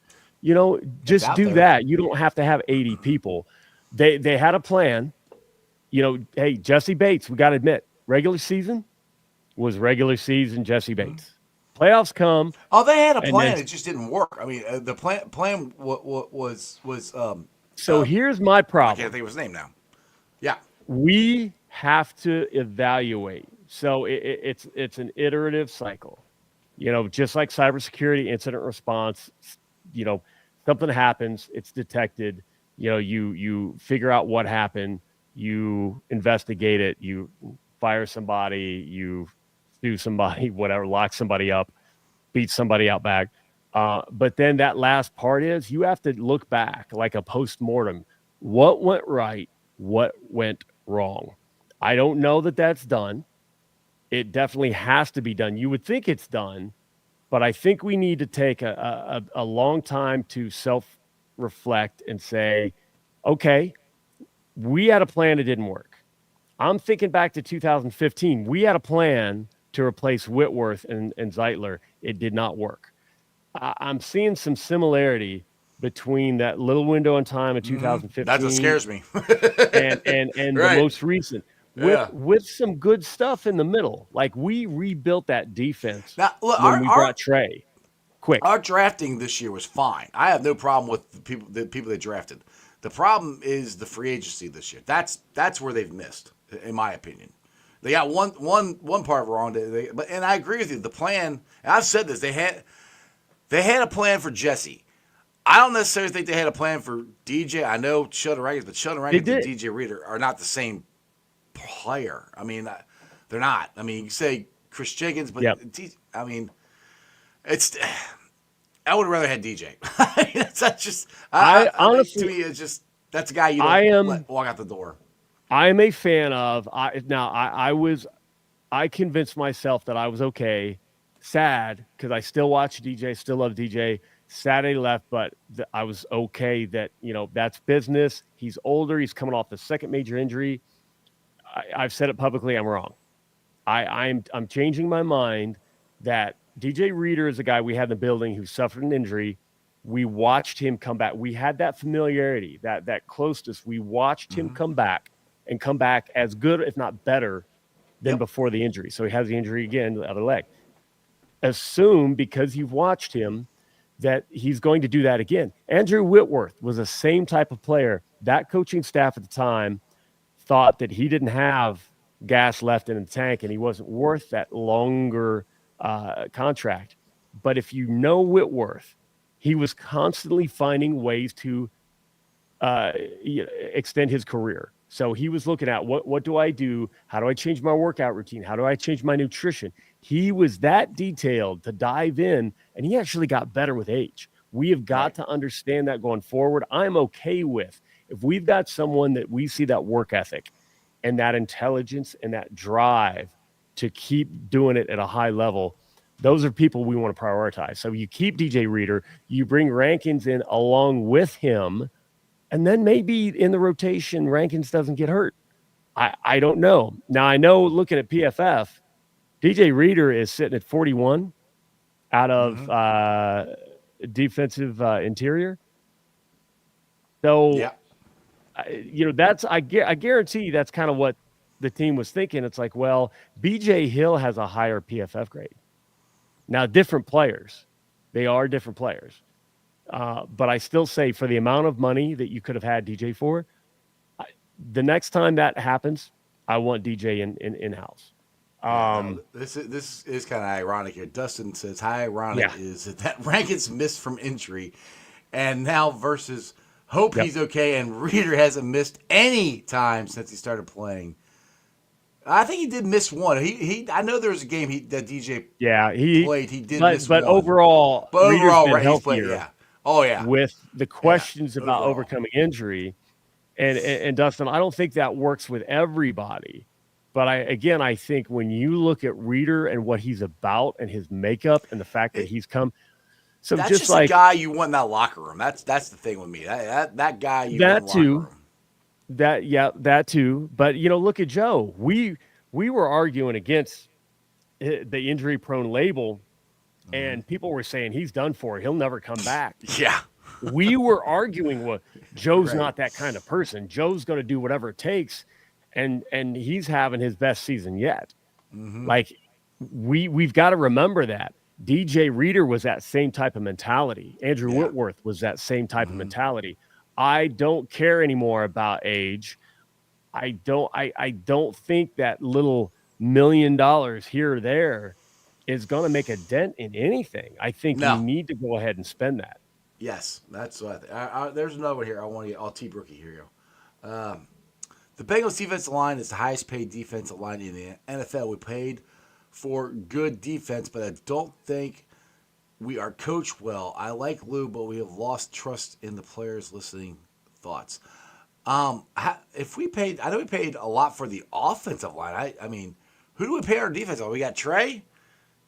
just do that. You don't have to have 80 people. They had a plan. Hey, Jesse Bates, we got to admit, regular season was regular season Jesse Bates. Playoffs come. Oh, they had a plan. It just didn't work. I mean, the plan was. So here's my problem. I can't think of his name now. Yeah, we have to evaluate. So it's an iterative cycle. Just like cybersecurity incident response. Something happens, it's detected. You figure out what happened. You investigate it. You fire somebody. You sue somebody, whatever, lock somebody up, beat somebody out back. But then that last part is you have to look back like a post-mortem. What went right? What went wrong? I don't know that that's done. It definitely has to be done. You would think it's done, but I think we need to take a long time to self-reflect and say, okay, we had a plan that didn't work. I'm thinking back to 2015. We had a plan to replace Whitworth and Zeitler. It did not work. I'm seeing some similarity between that little window in time in 2015. That's what scares me. and the most recent. With some good stuff in the middle. Like, we rebuilt that defense now, look, when we brought Trey. Quick. Our drafting this year was fine. I have no problem with the people they drafted. The problem is the free agency this year. That's where they've missed, in my opinion. They got one part wrong, and I agree with you. The plan, and I've said this, they had a plan for Jesse. I don't necessarily think they had a plan for DJ. I know Sheldon Rankins, but Sheldon Rankins and DJ Reader are not the same player. I mean, they're not. I mean, you say Chris Jenkins, but I mean, it's. I would have rather had DJ. That's just. I honestly, to me, it's just that's a guy you don't let walk out the door. I'm a fan of. I convinced myself that I was okay. Sad because I still watch DJ, still love DJ. Sad he left, but I was okay that that's business. He's older. He's coming off the second major injury. I've said it publicly. I'm wrong. I'm changing my mind that DJ Reader is a guy we had in the building who suffered an injury. We watched him come back. We had that familiarity, that closeness. We watched him come back and come back as good, if not better, than before the injury. So he has the injury again, the other leg. Assume because you've watched him that he's going to do that again. Andrew Whitworth was the same type of player. That coaching staff at the time thought that he didn't have gas left in the tank and he wasn't worth that longer contract. But if you know Whitworth, he was constantly finding ways to extend his career. So he was looking at what do I do? How do I change my workout routine? How do I change my nutrition? He was that detailed to dive in, and he actually got better with age. We have got to understand that going forward. I'm okay with if we've got someone that we see that work ethic and that intelligence and that drive to keep doing it at a high level. Those are people we want to prioritize. So you keep DJ Reader, you bring Rankins in along with him, and then maybe in the rotation, Rankins doesn't get hurt. I don't know. Now, I know looking at PFF, DJ Reader is sitting at 41 out of defensive interior. So, that's I guarantee that's kind of what the team was thinking. It's like, well, BJ Hill has a higher PFF grade. Now, different players. They are different players. But I still say for the amount of money that you could have had DJ for, the next time that happens, I want DJ in-house. This is kind of ironic here. Dustin says, how ironic is it that Rankins missed from injury and now versus hope he's okay and Reader hasn't missed any time since he started playing. I think he did miss one. I know there was a game that DJ played. He did miss one. But overall, right, he's played, Oh, yeah. With the questions about overcoming injury. And Dustin, I don't think that works with everybody. But I think when you look at Reader and what he's about and his makeup and the fact that he's come. So that's just like the guy you want in that locker room. That's the thing with me. That guy you want in the locker room. That too. But, look at Joe. We were arguing against the injury-prone label, and people were saying he's done for. He'll never come back. Yeah. We were arguing with Joe's not that kind of person. Joe's going to do whatever it takes, and he's having his best season yet. Like, we've got to remember that. DJ Reader was that same type of mentality. Andrew Whitworth was that same type of mentality. I don't care anymore about age. I don't think that little $1 million here or there is going to make a dent in anything. I think you need to go ahead and spend that. Yes, that's what I think. There's another one here. I'll tee rookie. Here you go. The Bengals defensive line is the highest paid defensive line in the NFL. We paid for good defense, but I don't think we are coached well. I like Lou, but we have lost trust in the players. Listening thoughts. If we paid, I know we paid a lot for the offensive line. I mean, who do we pay our defense on? We got Trey,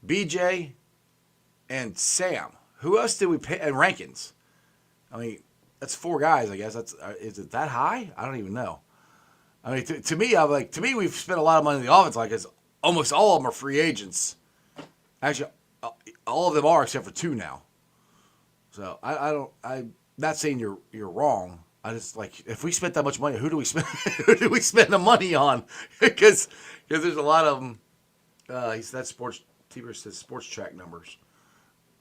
BJ, and Sam. Who else did we pay? And Rankins. I mean, that's 4 guys. I guess is it that high? I don't even know. I mean, to me, we've spent a lot of money on the offense line because almost all of them are free agents. Actually, all of them are except for 2 now. So I'm not saying you're wrong. I just if we spent that much money, who do we spend? Who do we spend the money on? Because there's a lot of them. That sports TV says sports track numbers.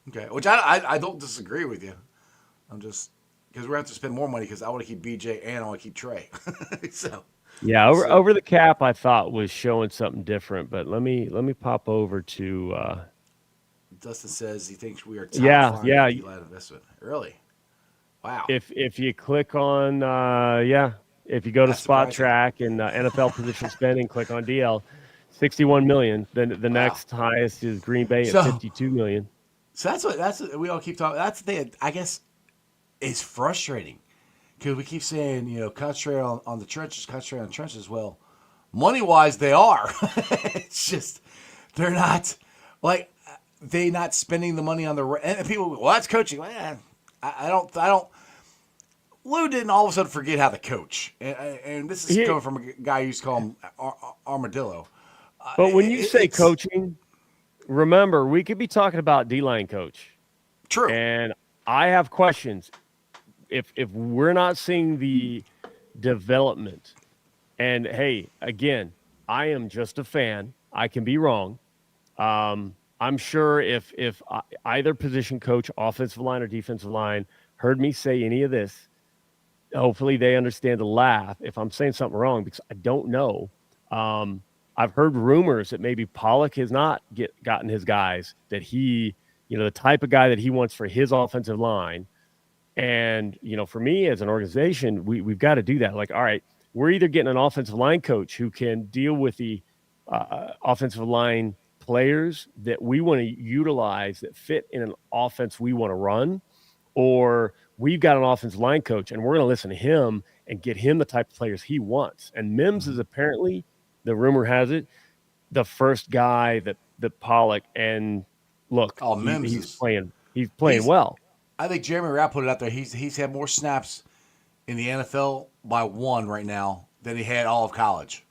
Okay, which I don't disagree with you. I'm just because we're going to have to spend more money because I want to keep BJ and I want to keep Trey. Over the cap I thought was showing something different, but let me pop over to. Dustin says he thinks we are top 5 investment. Really? Wow. If you click on if you go to Spot Track and NFL position spending, click on DL, $61 million. Then the next highest is Green Bay at $52 million. So that's what we all keep talking. That's the thing I guess is frustrating because we keep saying, concentrate on the trenches, concentrate on the trenches. Well, money-wise, they are. It's just they're not like they not spending the money on the and people. Well, that's coaching. Well, I don't. Lou didn't all of a sudden forget how to coach, and this is coming from a guy who used to call him Armadillo. But when you say coaching, remember we could be talking about D-line coach. True. And I have questions. If we're not seeing the development, and hey, again, I am just a fan. I can be wrong. I'm sure if either position coach, offensive line or defensive line, heard me say any of this, hopefully they understand the laugh if I'm saying something wrong, because I don't know. I've heard rumors that maybe Pollock has not gotten his guys, that he, the type of guy that he wants for his offensive line. And, for me as an organization, we've got to do that. Like, all right, we're either getting an offensive line coach who can deal with the offensive line players that we want to utilize that fit in an offense we want to run, or we've got an offensive line coach and we're going to listen to him and get him the type of players he wants. And Mims is apparently, the rumor has it, the first guy that Pollock, and look, he's playing well. I think Jeremy Rapp put it out there. He's had more snaps in the NFL by one right now than he had all of college,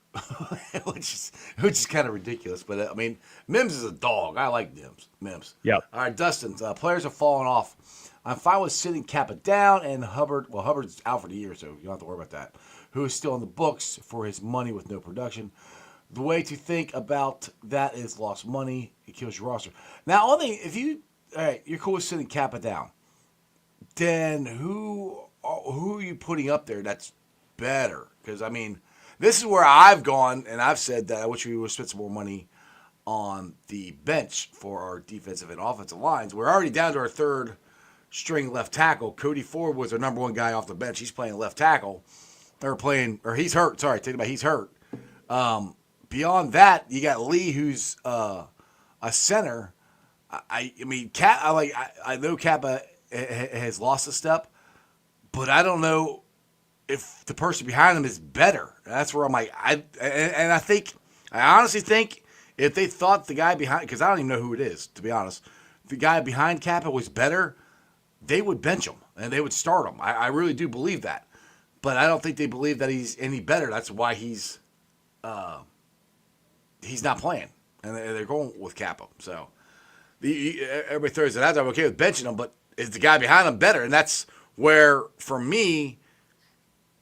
which is kind of ridiculous. But I mean, Mims is a dog. I like Mims. Yeah. All right, Dustin. Players are falling off. I'm fine with sitting Kappa down and Hubbard. Well, Hubbard's out for the year, so you don't have to worry about that. Who is still in the books for his money with no production. The way to think about that is lost money. It kills your roster. Now, only if you're cool with sitting Kappa down, then who are you putting up there that's better? Because, I mean, this is where I've gone, and I've said that I wish we would spend some more money on the bench for our defensive and offensive lines. We're already down to our third string left tackle. Cody Ford was our number one guy off the bench. He's playing left tackle. He's hurt. Sorry, take it back. He's hurt. Beyond that, you got Lee, who's a center. I know Kappa has lost a step, but I don't know if the person behind him is better. That's where I'm like, I honestly think if they thought the guy behind, because I don't even know who it is, to be honest, if the guy behind Kappa was better, they would bench him and they would start him. I really do believe that, but I don't think they believe that he's any better. That's why he's not playing, and they're going with Kappa. So everybody throws it out there. I'm okay with benching him, but is the guy behind him better? And that's where, for me,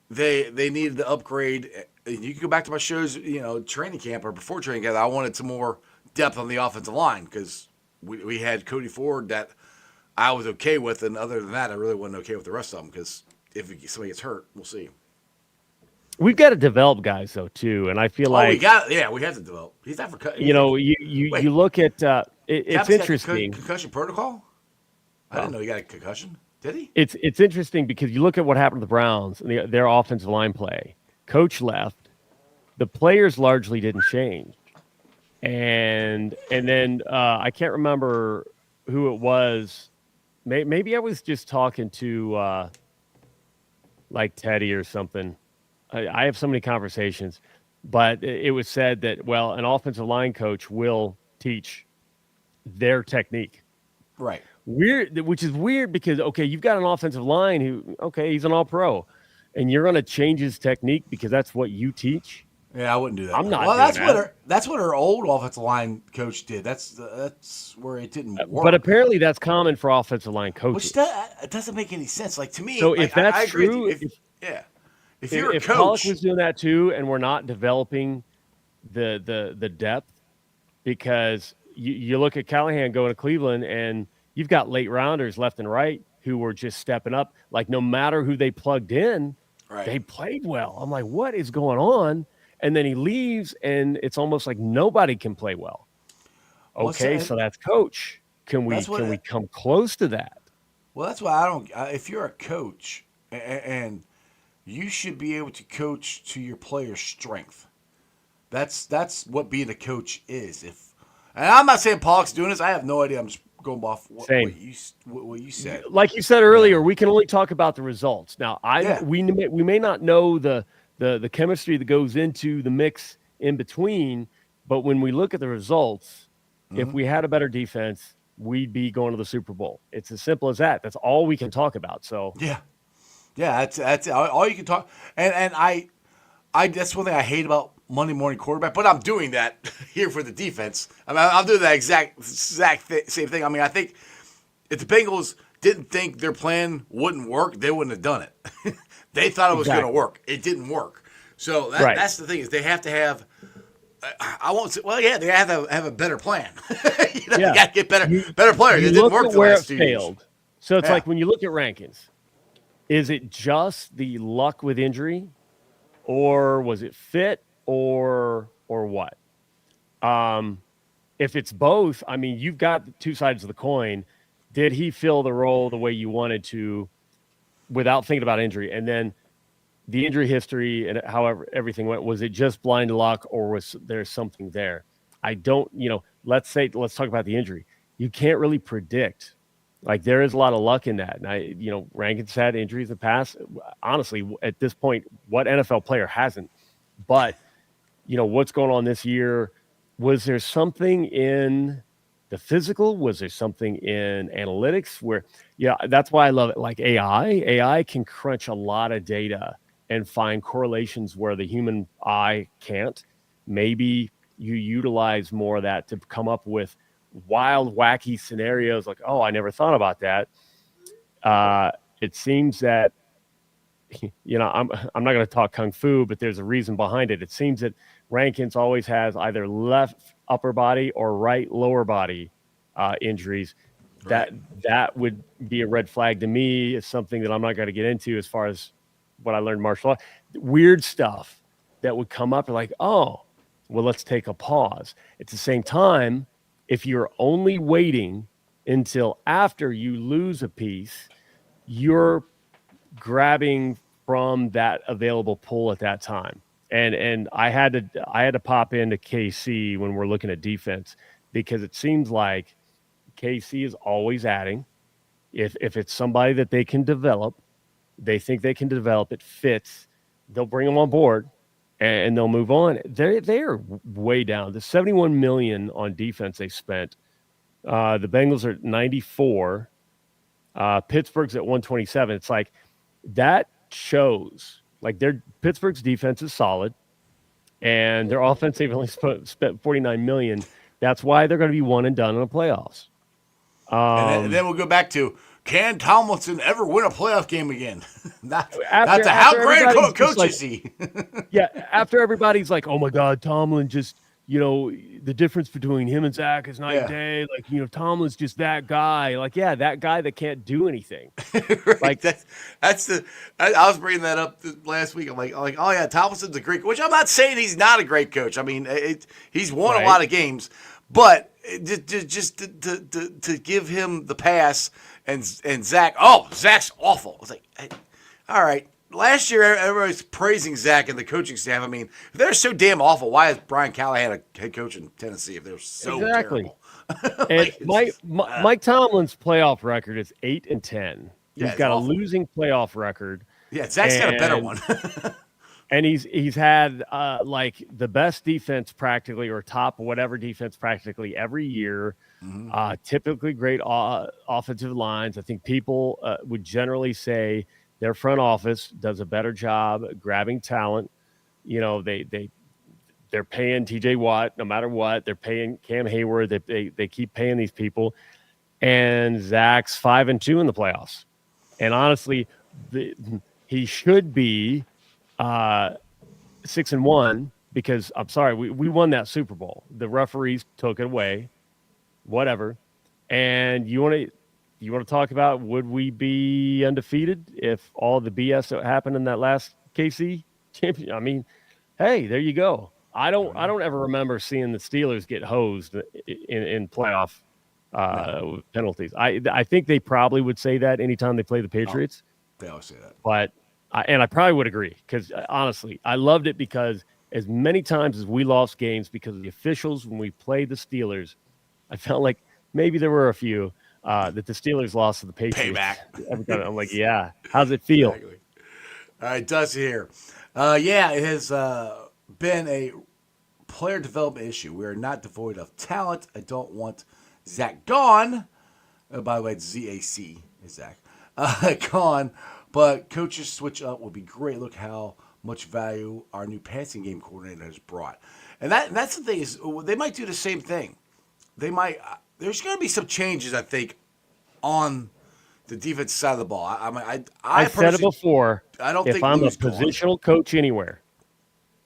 they needed to upgrade. You can go back to my shows, training camp or before training camp. I wanted some more depth on the offensive line because we had Cody Ford that I was okay with, and other than that, I really wasn't okay with the rest of them because if somebody gets hurt, we'll see. We've got to develop guys though too, and I feel like we have to develop. He's not for you look at it's interesting. Concussion protocol. I didn't know he got a concussion. Did he? It's interesting because you look at what happened to the Browns and their offensive line play. Coach left, the players largely didn't change, and then I can't remember who it was. Maybe I was just talking to like Teddy or something. I have so many conversations, but it was said that, well, an offensive line coach will teach their technique. Right. Weird, which is weird because, okay, you've got an offensive line who, okay, he's an all-pro, and you're going to change his technique because that's what you teach? Yeah, I wouldn't do that. I'm not well, doing that's what our old offensive line coach did. That's where it didn't work. But apparently that's common for offensive line coaches. Which it doesn't make any sense. Like, to me, so if that's I agree true, if you're a coach, Pollock was doing that too, and we're not developing the depth, because you look at Callahan going to Cleveland, and you've got late rounders left and right who were just stepping up. Like, no matter who they plugged in, they played well. I'm like, what is going on? And then he leaves, and it's almost like nobody can play well. Okay, so that's coach. Can we come close to that? Well, that's why I don't. If you're a coach, and you should be able to coach to your player's strength. That's what being a coach is. And I'm not saying Pollock's doing this. I have no idea. I'm just going off Same. what you said. Like you said earlier, we can only talk about the results. Now, we may not know the chemistry that goes into the mix in between, but when we look at the results, if we had a better defense, we'd be going to the Super Bowl. It's as simple as that. That's all we can talk about. So Yeah, that's all you can talk. And I that's one thing I hate about Monday morning quarterback, but I'm doing that here for the defense. I mean, I'm doing that exact same thing. I mean, I think if the Bengals didn't think their plan wouldn't work, they wouldn't have done it. They thought it was going to work. It didn't work. So that's the thing is they have to have. I won't say. Well, yeah, they have to have a better plan. You got to get better players. It didn't work the last 2 years. So it's like when you look at rankings, is it just the luck with injury, or was it fit, or what? If it's both, I mean, you've got the two sides of the coin. Did he fill the role the way you wanted to without thinking about injury? And then the injury history and however everything went, was it just blind luck or was there something there? I don't, let's talk about the injury. You can't really predict. Like there is a lot of luck in that. And Rankin's had injuries in the past. Honestly, at this point, what NFL player hasn't? But, what's going on this year? Was there something in the physical? Was there something in analytics where, that's why I love it. Like AI can crunch a lot of data and find correlations where the human eye can't. Maybe you utilize more of that to come up with wild, wacky scenarios like, oh, I never thought about that. It seems that, I'm not going to talk kung fu, but there's a reason behind it. It seems that Rankins always has either left upper body or right lower body injuries. Right. That would be a red flag to me. It's something that I'm not going to get into as far as what I learned martial law. Weird stuff that would come up like, oh, well, let's take a pause. At the same time, if you're only waiting until after you lose a piece, you're grabbing from that available pool at that time. And I had to pop into KC when we're looking at defense because it seems like KC is always adding. If it's somebody that they can develop, they think they can develop, it fits, they'll bring them on board and they'll move on. They're way down. The $71 million on defense they spent. The Bengals are at 94. Pittsburgh's at 127. It's like that shows like Pittsburgh's defense is solid and their offense, they've only spent $49 million. That's why they're going to be one and done in the playoffs. And then we'll go back to, can Tomlinson ever win a playoff game again? Not to how great a coach is he. Yeah, after everybody's like, oh my God, Tomlin just, the difference between him and Zach is night and day. Like, Tomlin's just that guy. Like, yeah, that guy that can't do anything. Right. Like I was bringing that up last week. I'm like, oh yeah, Tomlinson's a great coach. Which I'm not saying he's not a great coach. I mean, he's won a lot of games, but just to give him the pass and Zach. Oh, Zach's awful. I was like, hey, all right. Last year, everybody's praising Zach and the coaching staff. I mean, if they're so damn awful, why is Brian Callahan a head coach in Tennessee if they're so terrible? And Mike Tomlin's playoff record is 8-10. He's got a losing playoff record. Yeah, Zach's got a better one. And he's had like the best defense practically, or top whatever defense practically every year. Mm-hmm. Typically great offensive lines. I think people would generally say their front office does a better job grabbing talent. They're paying TJ Watt no matter what. They're paying Cam Hayward. They keep paying these people. And Zach's 5-2 in the playoffs. And honestly, he should be 6-1 because I'm sorry, we won that Super Bowl. The referees took it away, whatever. And you want to talk about, would we be undefeated if all the BS that happened in that last KC championship? I mean, hey, there you go. I don't ever remember seeing the Steelers get hosed in playoff penalties. I think they probably would say that anytime they play the Patriots. They always say that. But I probably would agree because honestly, I loved it because as many times as we lost games because of the officials when we played the Steelers, I felt like maybe there were a few that the Steelers lost to the Patriots. Payback. I'm like, yeah. How's it feel? Exactly. All right, does here. Yeah, it has been a player development issue. We are not devoid of talent. I don't want Zach gone. By the way, it's ZAC is Zach. Gone. But coaches switch up would be great. Look how much value our new passing game coordinator has brought. And that's the thing is they might do the same thing. They might. There's going to be some changes, I think, on the defense side of the ball. I said it before. I don't if think I'm Lou's a positional coach anywhere,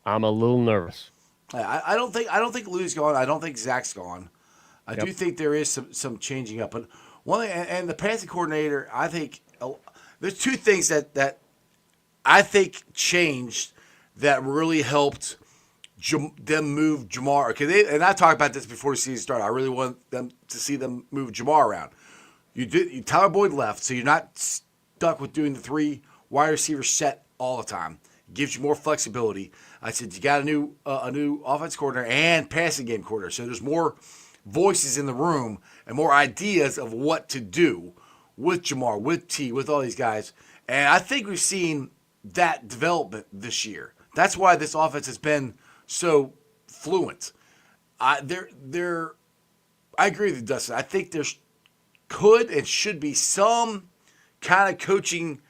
I'm a little nervous. I don't think Lou's gone. I don't think Zach's gone. I do think there is some changing up. But one thing, and the passing coordinator, I think there's two things that I think changed that really helped them move Jamar. Okay, and I talked about this before the season started. I really want them to see them move Jamar around. Tyler Boyd left, so you're not stuck with doing the 3 wide receiver set all the time. It gives you more flexibility. I said you got a new offense coordinator and passing game coordinator, so there's more voices in the room and more ideas of what to do with Jamar, with T, with all these guys. And I think we've seen that development this year. That's why this offense has been so fluent. I agree with you, Dustin. I think there's could and should be some kind of coaching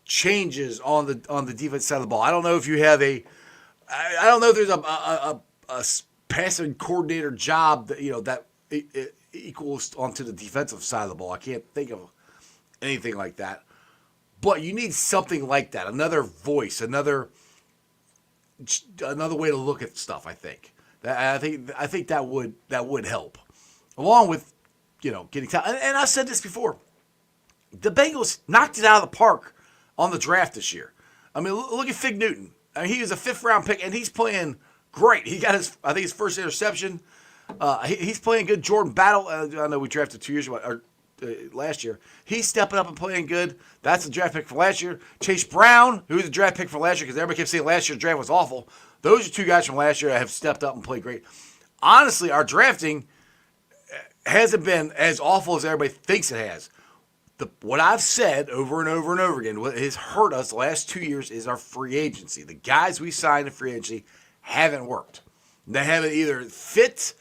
changes on the defense side of the ball. I don't know if you have I don't know if there's a passing coordinator job that that equals onto the defensive side of the ball. I can't think of anything like that. But you need something like that, another voice, another way to look at stuff. I think that would help, along with getting talent. And I said this before. The Bengals knocked it out of the park on the draft this year. I mean, look at Fig Newton. I mean, he was a 5th-round pick, and he's playing great. He got his first interception. He's playing good. Jordan Battle. I know we drafted 2 years ago, last year. He's stepping up and playing good. That's the draft pick for last year. Chase Brown, who was the draft pick for last year, because everybody kept saying last year's draft was awful. Those are 2 guys from last year that have stepped up and played great. Honestly, our drafting hasn't been as awful as everybody thinks it has. What I've said over and over and over again, what has hurt us the last 2 years is our free agency. The guys we signed in free agency haven't worked. They haven't either fit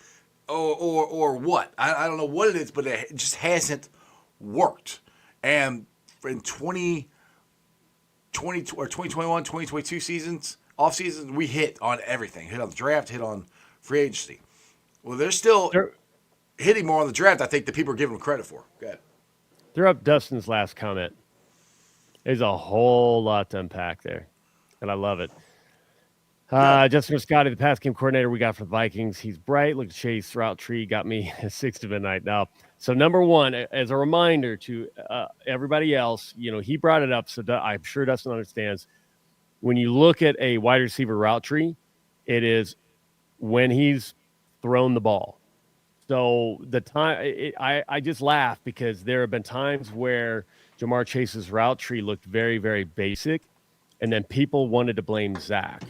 or what. I don't know what it is, but it just hasn't worked. And in 2020 or 2021, 2022 seasons, off seasons, we hit on everything. Hit on the draft, hit on free agency. Well, they're still hitting more on the draft, I think, that people are giving them credit for. Go ahead. Throw up Dustin's last comment. There's a whole lot to unpack there, and I love it. Justin Scotty, the pass game coordinator we got for the Vikings. He's bright. Look at Chase route tree. Got me 6 to midnight now. So number one, as a reminder to everybody else, he brought it up, so I'm sure Dustin understands. When you look at a wide receiver route tree, it is when he's thrown the ball. So the time I just laugh because there have been times where Jamar Chase's route tree looked very, very basic, and then people wanted to blame Zach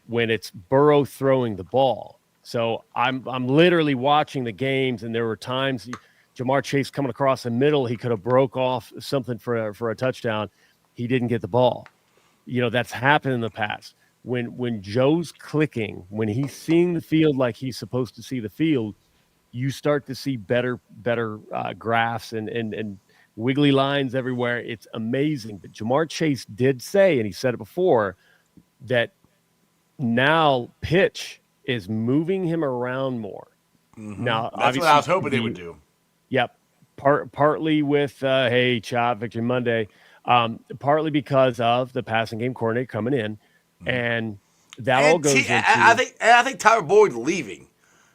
when it's Burrow throwing the ball. So I'm literally watching the games, and there were times Jamar Chase coming across the middle, he could have broke off something for a touchdown. He didn't get the ball. That's happened in the past. When Joe's clicking, when he's seeing the field like he's supposed to see the field, you start to see better graphs and wiggly lines everywhere. It's amazing. But Jamar Chase did say, and he said it before, that now pitch is moving him around more. Mm-hmm. Now, that's what I was hoping they would do. Yep. Partly with, hey, Chop, Victory Monday, partly because of the passing game coordinator coming in. Mm-hmm. And that all goes into... I think Tyler Boyd leaving,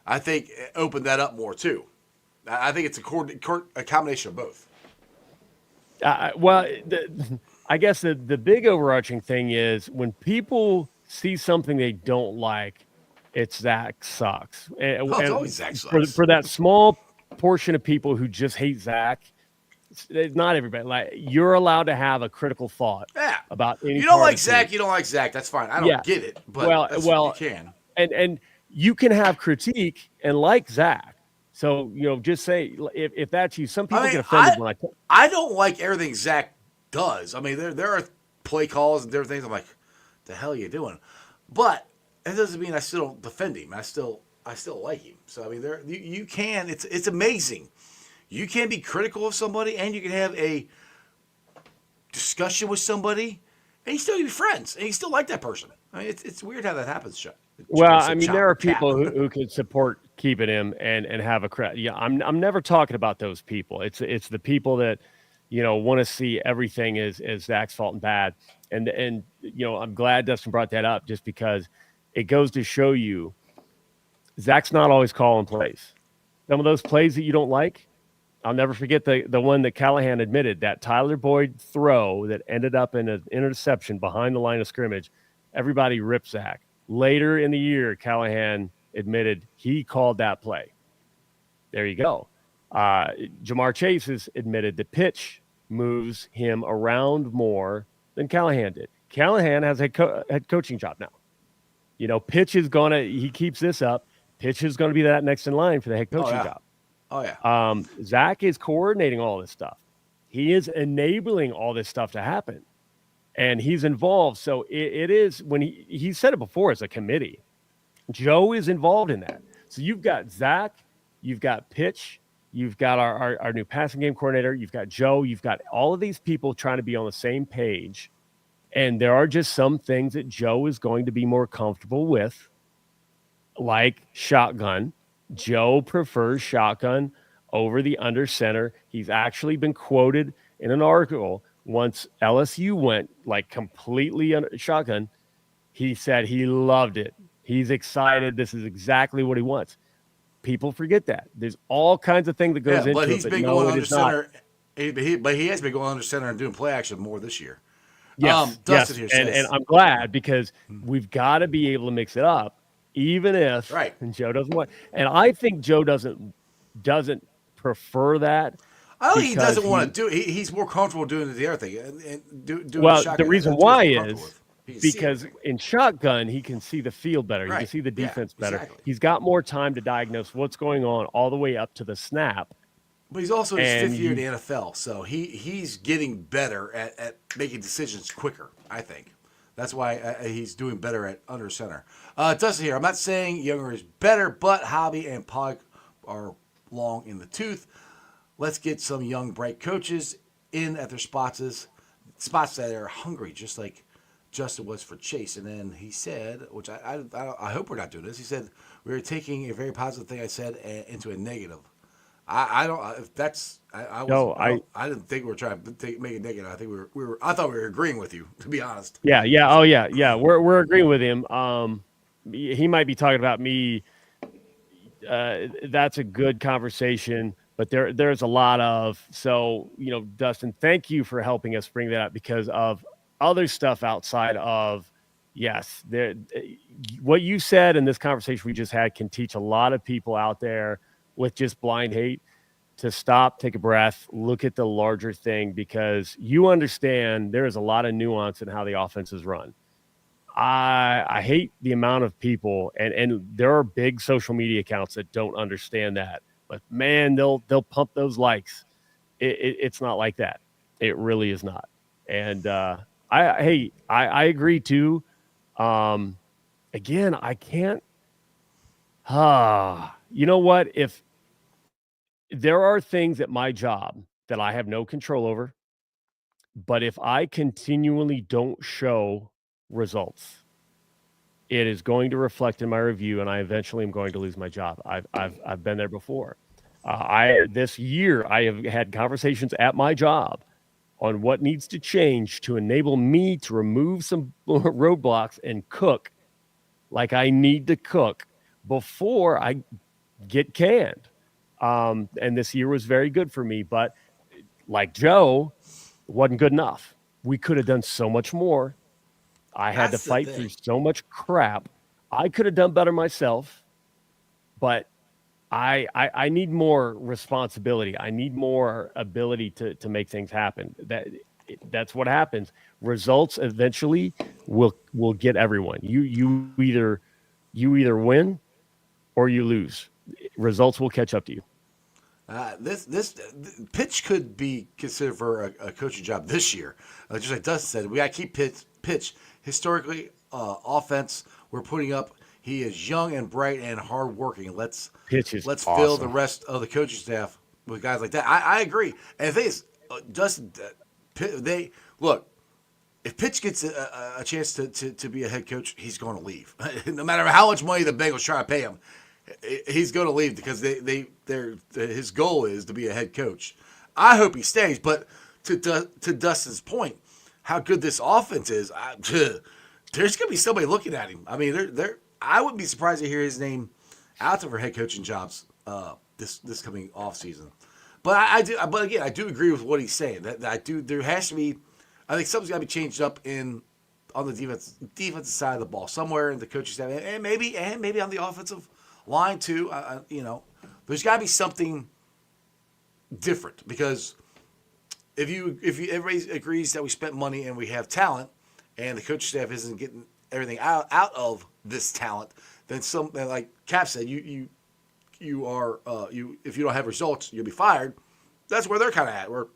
I think, opened that up more, too. I think it's a combination of both. I guess the big overarching thing is when people see something they don't like, it's Zach sucks. It's always Zach sucks. For that small portion of people who just hate Zach, it's not everybody. Like, you're allowed to have a critical thought about any. You don't like Zach. You don't like Zach. That's fine. I don't get it, but you can. And you can have critique and like Zach, So, just say if that's you. Some people I mean, get offended when I don't like everything Zach does. I mean, there are play calls and different things. I'm like, the hell are you doing? But that doesn't mean I still don't defend him. I still like him. So I mean, you can. It's amazing. You can be critical of somebody, and you can have a discussion with somebody, and you still be friends, and you still like that person. I mean, it's weird how that happens. Well, I mean, there are people who can support keeping him and have a credit. Yeah, I'm never talking about those people. It's the people that want to see everything as Zach's fault and bad. And I'm glad Dustin brought that up, just because it goes to show you Zach's not always calling plays. Some of those plays that you don't like, I'll never forget the one that Callahan admitted, that Tyler Boyd throw that ended up in an interception behind the line of scrimmage. Everybody ripped Zach. Later in the year, Callahan admitted he called that play. There you go. Jamar Chase has admitted the pitch moves him around more than Callahan did. Callahan has a head coaching job now. Pitch is he keeps this up. Pitch is going to be that next in line for the head coaching job. Oh, yeah. Zach is coordinating all this stuff. He is enabling all this stuff to happen. And he's involved. So it is, when he said it before, as a committee. Joe is involved in that. So you've got Zach, you've got Pitch, you've got our new passing game coordinator, you've got Joe, you've got all of these people trying to be on the same page. And there are just some things that Joe is going to be more comfortable with, like shotgun. Joe prefers shotgun over the under center. He's actually been quoted in an article once LSU went like completely shotgun. He said he loved it. He's excited. This is exactly what he wants. People forget that. There's all kinds of things that goes into it. But he's been going under center. But he has been going under center and doing play action more this year. Yes, Dustin yes. Here says, and I'm glad, because we've got to be able to mix it up, even if Joe doesn't want. And I think Joe doesn't prefer that. I think he doesn't want to do it. He's more comfortable doing the other thing. The reason why is because in shotgun, he can see the field better. He can see the defense better. Exactly. He's got more time to diagnose what's going on all the way up to the snap. But he's also in his fifth year in the NFL, so he's getting better at making decisions quicker, I think. That's why he's doing better at under center. Dustin here, I'm not saying Younger is better, but Hobby and Pog are long in the tooth. Let's get some young, bright coaches in at their spots that are hungry, just like Justin was for Chase. And then he said, which I hope we're not doing this, he said, we were taking a very positive thing I said into a negative. I don't. If that's I didn't think we were trying to make it negative. I think I thought we were agreeing with you, to be honest. Yeah. Oh yeah. We're agreeing with him. He might be talking about me. That's a good conversation, but there's a lot of, so Dustin, thank you for helping us bring that up, because of other stuff outside of what you said in this conversation we just had can teach a lot of people out there with just blind hate to stop, take a breath, look at the larger thing, because you understand there is a lot of nuance in how the offense is run. I hate the amount of people, and there are big social media accounts that don't understand that, but man, they'll pump those likes. It's not like that. It really is not. And I agree too. Again, I can't. You know what? If there are things at my job that I have no control over, but if I continually don't show results, it is going to reflect in my review, and I eventually am going to lose my job. I've been there before. This year I have had conversations at my job on what needs to change to enable me to remove some roadblocks and cook like I need to cook before I get canned. And this year was very good for me, but like Joe, it wasn't good enough. We could have done so much more. I had to fight through so much crap. I could have done better myself, but I need more responsibility. I need more ability to make things happen. That's what happens. Results eventually will get everyone. You either win or you lose. Results will catch up to you. This Pitch could be considered for a coaching job this year. Just like Dustin said, we got to keep Pitch historically offense. We're putting up. He is young and bright and hardworking. Let's Awesome. fill the rest of the coaching staff with guys like that. I agree. And the thing is, Dustin, they look. If Pitch gets a chance to be a head coach, he's going to leave. No matter how much money the Bengals try to pay him, he's going to leave because his goal is to be a head coach. I hope he stays, but to Dustin's point, how good this offense is, there's going to be somebody looking at him. I mean, I wouldn't be surprised to hear his name out there for head coaching jobs this coming off season. But I do agree with what he's saying. There has to be. I think something's got to be changed up on the defensive side of the ball, somewhere in the coaching staff, and maybe on the offensive line too. There's got to be something different because if everybody agrees that we spent money and we have talent, and the coaching staff isn't getting everything out of this talent, then like Cap said, you are if you don't have results, you'll be fired. That's where they're kind of at. We're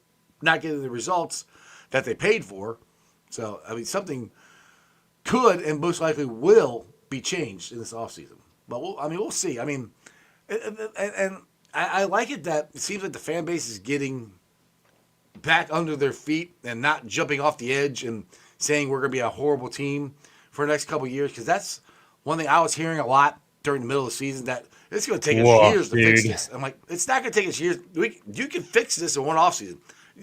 not getting the results that they paid for. So, I mean, something could and most likely will be changed in this offseason. But we'll see. I mean, and I like it that it seems like the fan base is getting back under their feet and not jumping off the edge and saying we're going to be a horrible team for the next couple of years. Because that's one thing I was hearing a lot during the middle of the season, that it's going to take us years to fix this. I'm like, it's not going to take us years. You can fix this in one offseason.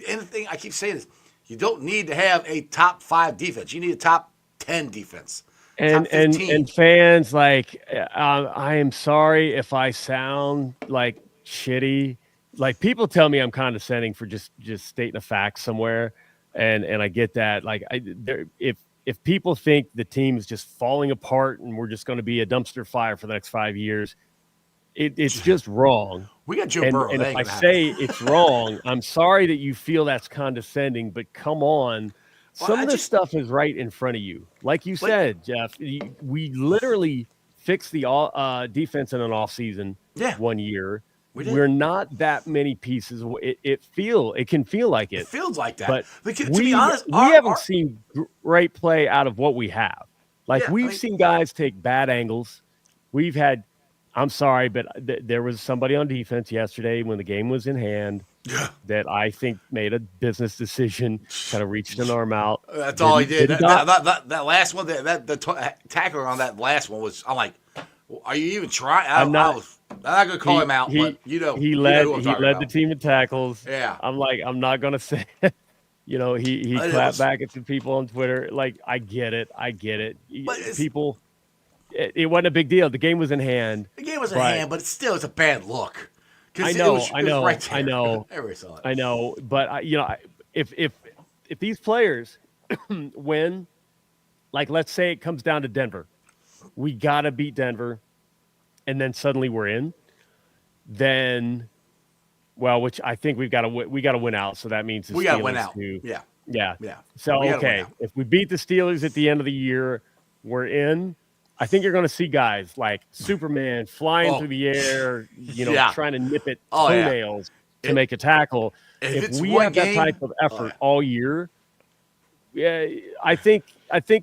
And the thing I keep saying is, you don't need to have a top 5 defense. You need a top 10 defense. And fans, like, I am sorry if I sound like shitty. Like, people tell me I'm condescending for just stating a fact somewhere, and I get that. Like, if people think the team is just falling apart and we're just going to be a dumpster fire for the next 5 years, it's just wrong. We got Joe Burrow. And if I say it's wrong, I'm sorry that you feel that's condescending, but come on. Some of this stuff is right in front of you. Like you said, Jeff, we literally fixed the defense in an offseason 1 year. We're not that many pieces. It can feel like it. It feels like that. But to be honest, we haven't seen great play out of what we have. Like, we've seen guys take bad angles. We've had – I'm sorry, but there was somebody on defense yesterday when the game was in hand that I think made a business decision, kind of reached an arm out. That's all he did. That last one, the tackler on that last one was – I'm like, are you even trying? I'm not going to call him out, but he led the team in tackles. Yeah. I'm like, I'm not going to say it. He clapped back at some people on Twitter. Like, I get it. But people – it wasn't a big deal. The game was in hand. The game was in hand, but it's a bad look. I know. Right there. I know. Everybody saw it. I know. But if these players win, like, let's say it comes down to Denver, we gotta beat Denver, and then suddenly we're in. Then, which I think we gotta win out. So that means we gotta win out. Too. Yeah. So if we beat the Steelers at the end of the year, we're in. I think you're going to see guys like Superman flying through the air, trying to nip at toenails to make a tackle. If we have that type of effort all year, I think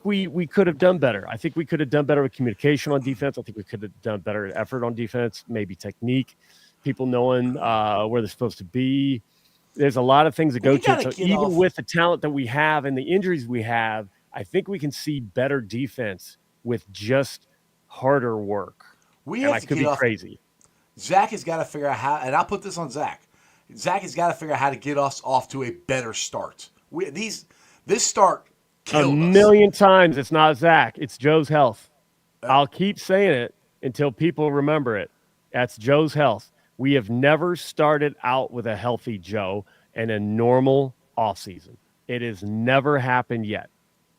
we could have done better. I think we could have done better with communication on defense. I think we could have done better at effort on defense, maybe technique, people knowing where they're supposed to be. There's a lot of things that go to it. So even with the talent that we have and the injuries we have, I think we can see better defense with just harder work. I could be crazy. Zach has got to figure out how, and I'll put this on Zach. Zach has got to figure out how to get us off to a better start. This start killed us. A million times it's not Zach. It's Joe's health. I'll keep saying it until people remember it. That's Joe's health. We have never started out with a healthy Joe and a normal offseason. It has never happened yet.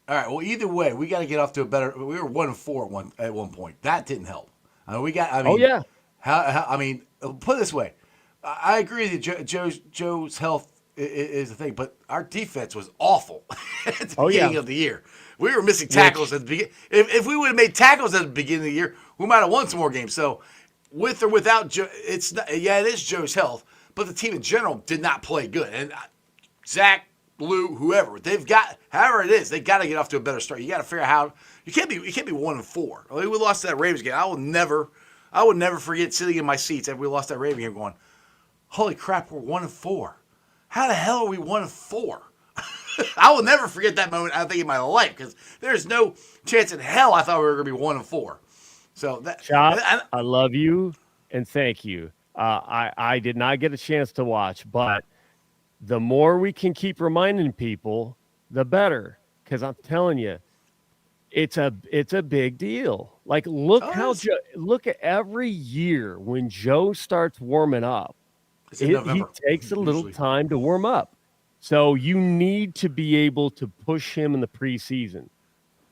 All right. Well, either way, we got to get off to a better. We were 1-4 at one point. That didn't help. Put it this way. I agree with you. Joe's health is the thing, but our defense was awful at the beginning of the year. We were missing tackles at the beginning. If we would have made tackles at the beginning of the year, we might have won some more games. So with or without Joe, it's not, yeah, it is Joe's health, but the team in general did not play good. And Zach, Lou, whoever, they've got, however it is, they got to get off to a better start. You got to figure out how you can't be 1-4. I mean, we lost to that Ravens game. I would never forget sitting in my seats after we lost that Ravens game, going, "Holy crap, we're 1-4. How the hell are we 1-4?" I will never forget that moment, I think, in my life, because there's no chance in hell I thought we were going to be 1-4. So that, Chop, I love you and thank you. I did not get a chance to watch, but the more we can keep reminding people, the better. Because I'm telling you, it's a big deal. Like, look look at every year when Joe starts warming up, he takes a little time to warm up. So you need to be able to push him in the preseason.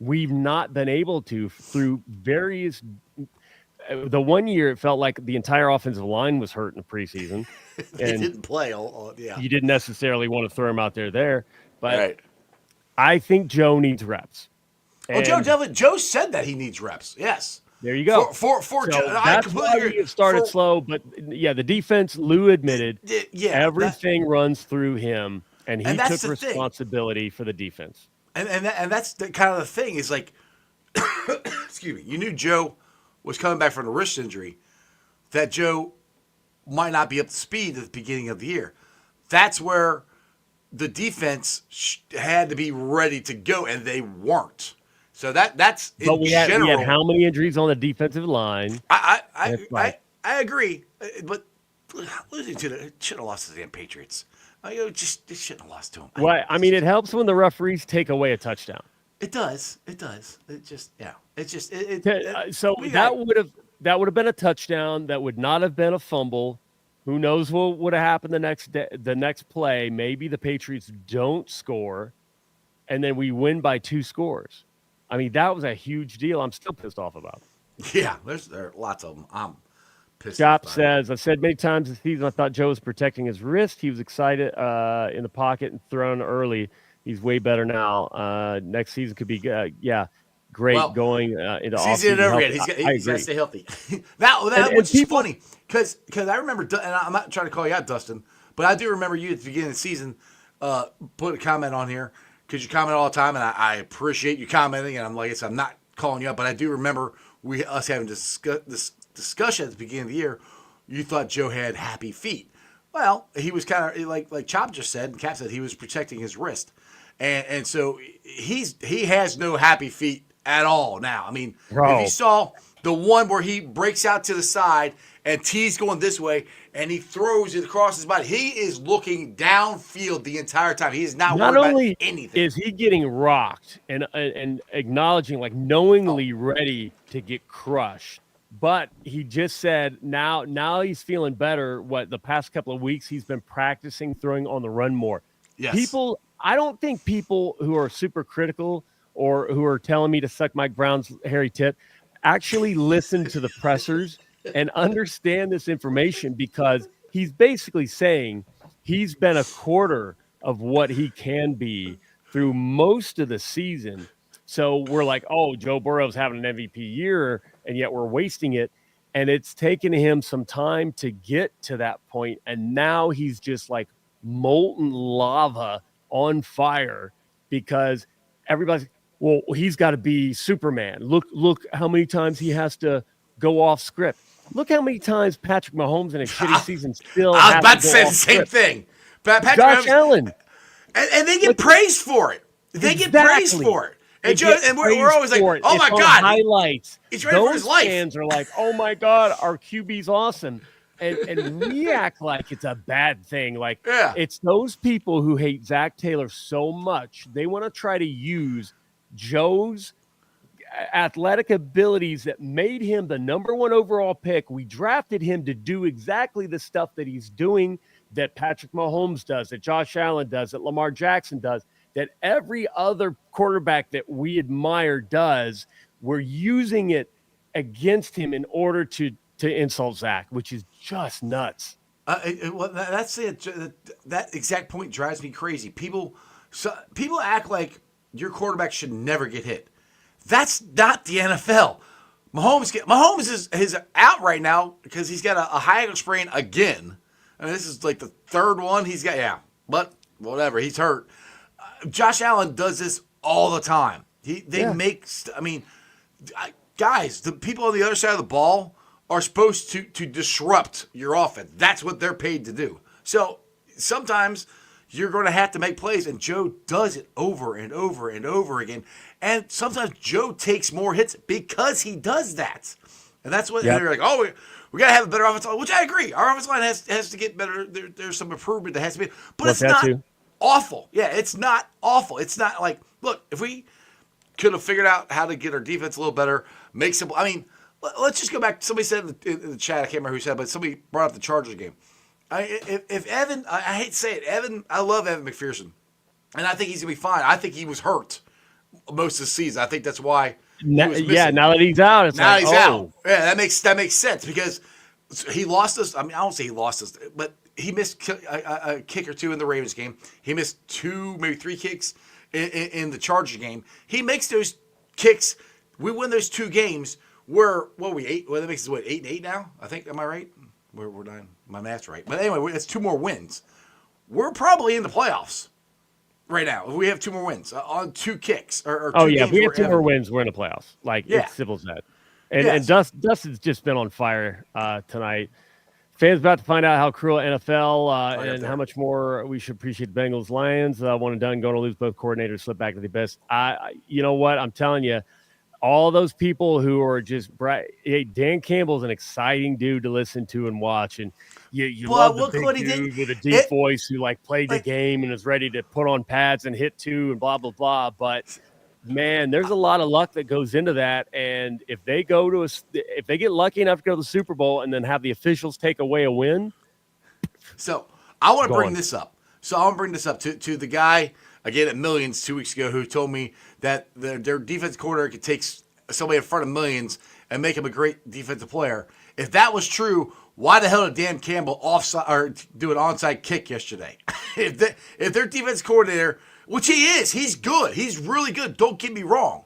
We've not been able to through various. The one year it felt like the entire offensive line was hurt in the preseason. They didn't play. Yeah, you didn't necessarily want to throw him out there, but right. I think Joe needs reps. Oh, Joe said that he needs reps. Yes. There you go. For so Joe, that's why we started slow, but yeah, the defense. Lou admitted, everything runs through him, and he took responsibility for the defense. And that's the kind of the thing is like, excuse me. You knew Joe was coming back from a wrist injury, that Joe might not be up to speed at the beginning of the year. That's where the defense had to be ready to go, and they weren't. So that's in general. We had how many injuries on the defensive line? I agree, but losing to the should have lost to the damn Patriots. They shouldn't have lost to them. Well, I mean, it helps when the referees take away a touchdown. It does. It just, yeah. It's just. So that would have been a touchdown. That would not have been a fumble. Who knows what would have happened the next play? Maybe the Patriots don't score, and then we win by 2 scores. I mean, that was a huge deal. I'm still pissed off about it. Yeah, there are lots of them. I'm pissed Chop off. says, I've said many times this season I thought Joe was protecting his wrist. He was excited in the pocket and thrown early. He's way better now. Next season could be great going into off season. Over yet. He's got to stay healthy. Which is funny because I remember, and I'm not trying to call you out, Dustin, but I do remember you at the beginning of the season put a comment on here because you comment all the time, and I appreciate you commenting. And I'm not calling you out, but I do remember us having this discussion at the beginning of the year. You thought Joe had happy feet. Well, he was kind of like Chop just said, and Cap said he was protecting his wrist. And so he has no happy feet at all now. I mean, if you saw the one where he breaks out to the side and T's going this way and he throws it across his body, he is looking downfield the entire time. He is not worried about anything. Is he getting rocked and acknowledging, like knowingly ready to get crushed? But he just said now he's feeling better. The past couple of weeks he's been practicing throwing on the run more. Yes. I don't think people who are super critical or who are telling me to suck Mike Brown's hairy tit actually listen to the pressers and understand this information, because he's basically saying he's been a quarter of what he can be through most of the season. So we're like, oh, Joe Burrow's having an MVP year, and yet we're wasting it. And it's taken him some time to get to that point. And now he's just like molten lava on fire, because everybody's, well, he's got to be Superman. Look how many times he has to go off script. Look how many times Patrick Mahomes in a shitty season still I was about to say the same thing. Josh Allen. And they get praised for it. They get praised for it. And we're always like, oh my God. Highlights. He's ready for his life. Fans are like, oh my God, our QB's awesome. And we act like it's a bad thing. Like, it's those people who hate Zach Taylor so much, they want to try to use Joe's athletic abilities that made him the number 1 overall pick. We drafted him to do exactly the stuff that he's doing, that Patrick Mahomes does, that Josh Allen does, that Lamar Jackson does, that every other quarterback that we admire does. We're using it against him in order to insult Zach, which is just nuts. That's it. That exact point drives me crazy. People act like your quarterback should never get hit. That's not the NFL. Mahomes is out right now because he's got a high ankle sprain again. I mean, this is like the third one he's got. Yeah, but whatever, he's hurt. Josh Allen does this all the time. Guys, the people on the other side of the ball are supposed to disrupt your offense. That's what they're paid to do. So sometimes you're going to have to make plays, and Joe does it over and over and over again. And sometimes Joe takes more hits because he does that. And that's what they're like, oh, we got to have a better offensive line, which I agree. Our offensive line has to get better. There's some improvement that has to be. But it's not awful. Yeah, it's not awful. It's not like, look, if we could have figured out how to get our defense a little better, make some. I mean, let's just go back. Somebody said in the chat, I can't remember who said, but somebody brought up the Chargers game. If Evan, I hate to say it, Evan, I love Evan McPherson, and I think he's gonna be fine. I think he was hurt most of the season. I think that's why. Now that he's out, it's now he's out. Yeah, that makes sense because he lost us. I mean, I don't say he lost us, but he missed a kick or two in the Ravens game. He missed 2, maybe 3 kicks in the Chargers game. He makes those kicks. We win those 2 games. We're 8? Well, that makes us 8-8 now. I think. Am I right? We're 9. My math's right. But anyway, it's 2 more wins. We're probably in the playoffs right now. If we have 2 more wins on 2 kicks. Or 2 if we have 2 more wins, we're in the playoffs. It's simple as that. And Dustin's just been on fire tonight. Fans about to find out how cruel NFL and how much more we should appreciate the Bengals Lions. One and done, going to lose both coordinators, slip back to the best. You know what? I'm telling you, all those people who are just bright. Hey, Dan Campbell's an exciting dude to listen to and watch, and you love the big dude with a deep voice who played the game and is ready to put on pads and hit 2 and blah blah blah. But man, there's a lot of luck that goes into that, and if they get lucky enough to go to the Super Bowl and then have the officials take away a win. So I want to bring this up. To the guy again at Millions 2 weeks ago who told me that their defense coordinator could take somebody in front of Millions and make him a great defensive player. If that was true, why the hell did Dan Campbell do an onside kick yesterday? if their defense coordinator, which he is, he's good. He's really good. Don't get me wrong.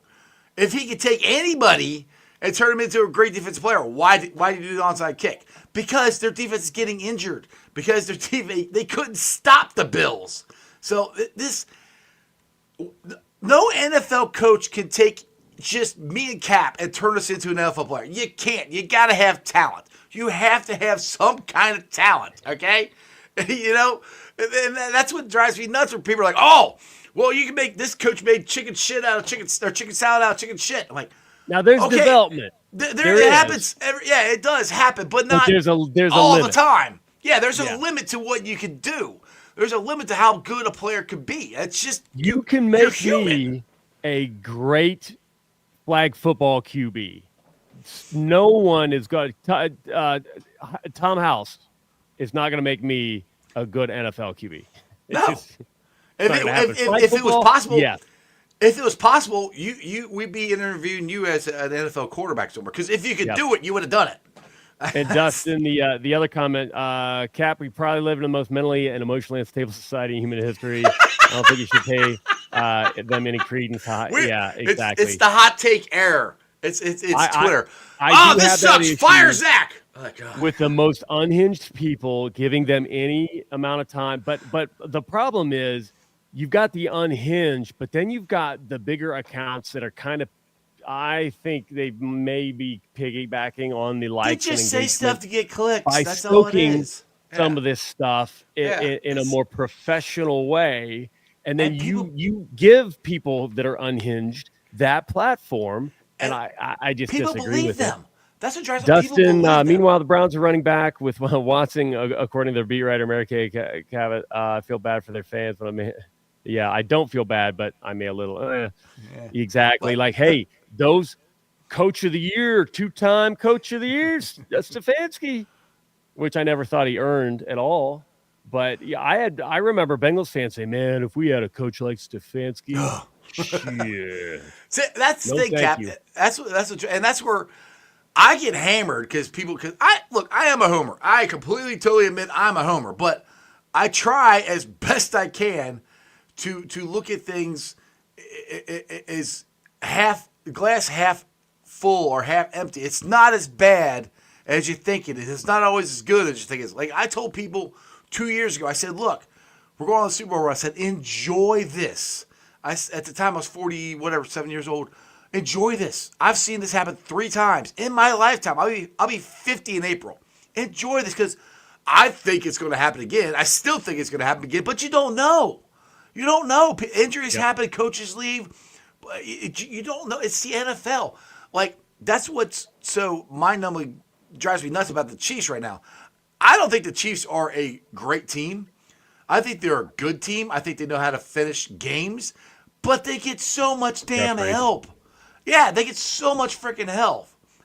If he could take anybody and turn him into a great defensive player, why did he do the onside kick? Because their defense is getting injured. Because their defense, they couldn't stop the Bills. So no NFL coach can take just me and Cap and turn us into an NFL player. You can't. You got to have talent. You have to have some kind of talent, okay? And that's what drives me nuts when people are like, oh, well, you can make this coach made chicken shit out of chicken or chicken salad out of chicken shit. I'm like, now there's development. It happens. It does happen, but not there's all limit. the time. Yeah, there's a limit to what you can do. There's a limit to how good a player could be. It's just you can make me a great flag football QB. No one is going. Tom House is not going to make me a good NFL QB. If it was possible, yeah. If it was possible, we'd be interviewing you as an NFL quarterback somewhere. Because if you could do it, you would have done it. And Dustin, the other comment, Cap, we probably live in the most mentally and emotionally unstable society in human history. I don't think you should pay them any credence. Yeah, exactly. It's the hot take error. It's Twitter. This sucks. Fire Zach. Oh, God. With the most unhinged people giving them any amount of time. But the problem is you've got the unhinged, but then you've got the bigger accounts that are kind of, I think they may be piggybacking on the likes. They just say stuff to get clicks. By That's all it is. Some of this stuff in a more professional way. And then you give people that are unhinged that platform. And I just disagree with them. That's what drives Dustin. Meanwhile, the Browns are running back with Watson, according to their beat writer, Mary Kay Cabot. I feel bad for their fans, but I don't feel bad, but I may a little. Exactly. But, hey, those Coach of the Year, 2-time Coach of the Year, Stefanski, which I never thought he earned at all. But I remember Bengals fans say, "Man, if we had a coach like Stefanski, shit." See, that's the thing, Cap. That's where I get hammered because I am a homer. I completely, totally admit I'm a homer, but I try as best I can to look at things as glass half full or half empty. It's not as bad as you think it is. It's not always as good as you think it is. Like I told people 2 years ago, I said, look, we're going on the Super Bowl. I said, enjoy this. At the time, I was 40, whatever, 7 years old. Enjoy this. I've seen this happen 3 times in my lifetime. I'll be 50 in April. Enjoy this because I think it's going to happen again. I still think it's going to happen again, but you don't know. You don't know. Injuries happen. Coaches leave. You don't know. It's the NFL. Like, that's what's so mind-numbing, drives me nuts about the Chiefs right now. I don't think the Chiefs are a great team. I think they're a good team. I think they know how to finish games, but they get so much damn help. Yeah, they get so much freaking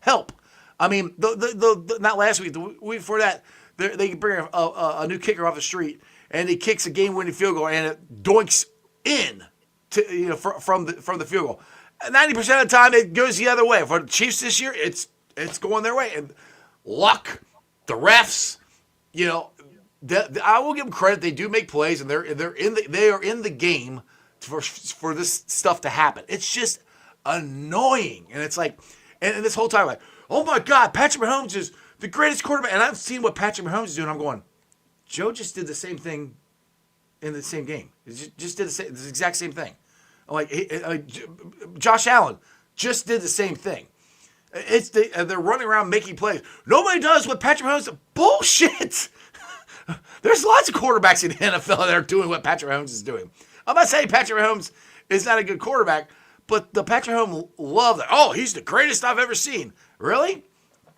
help. I mean, not last week, the week before that, they bring a new kicker off the street, and he kicks a game-winning field goal, and it doinks in to from the field goal. 90% of the time, it goes the other way. For the Chiefs this year, it's going their way. And luck, the refs, I will give them credit. They do make plays, and they are in the game for this stuff to happen. It's just annoying, and it's like, and this whole time, like, oh my God, Patrick Mahomes is the greatest quarterback, and I've seen what Patrick Mahomes is doing. I'm going, Joe just did the same thing in the same game. He just did the exact same thing. I'm like, Josh Allen just did the same thing. They're running around making plays. Nobody does what Patrick Mahomes does. Bullshit. There's lots of quarterbacks in the NFL that are doing what Patrick Mahomes is doing. I'm not saying Patrick Mahomes is not a good quarterback, but the Patrick Mahomes love that. Oh, he's the greatest I've ever seen. Really?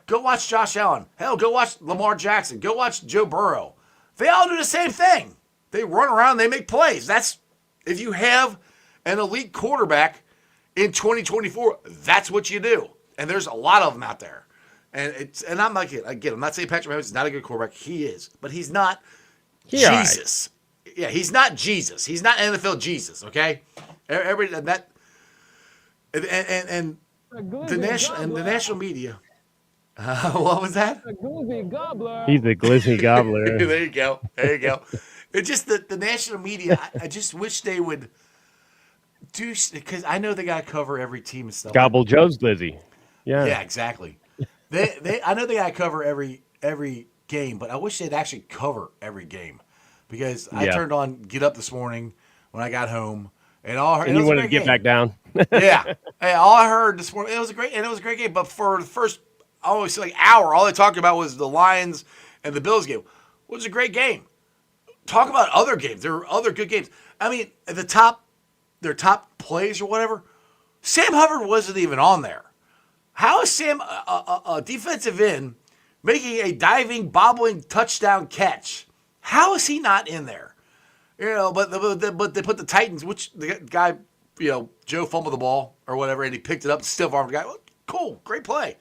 Go watch Josh Allen. Hell, go watch Lamar Jackson. Go watch Joe Burrow. They all do the same thing. They run around, they make plays. That's if you have an elite quarterback in 2024, that's what you do. And there's a lot of them out there. And I'm like, again, I'm not saying Patrick Mahomes is not a good quarterback. He is, but he's not Jesus. Right. Yeah, he's not Jesus. He's not NFL Jesus. Okay, the national media. What was that? He's the glizzy gobbler. There you go. It's just the national media. I just wish they would do, because I know they got to cover every team and stuff. Gobble Joe's glizzy. Yeah, exactly. I know they got to cover every game, but I wish they'd actually cover every game, because I turned on Get Up this morning when I got home, and all I heard, and you wanted to get back down. Yeah, hey, all I heard this morning, it was a great game. But for the first almost like hour, all they talked about was the Lions and the Bills game. It was a great game. Talk about other games. There were other good games. I mean, at their top plays or whatever, Sam Hubbard wasn't even on there. How is Sam, a defensive end, making a diving, bobbling touchdown catch? How is he not in there? But they put the Titans, which the guy, Joe fumbled the ball or whatever, and he picked it up, stiff armed the guy. Cool, great play.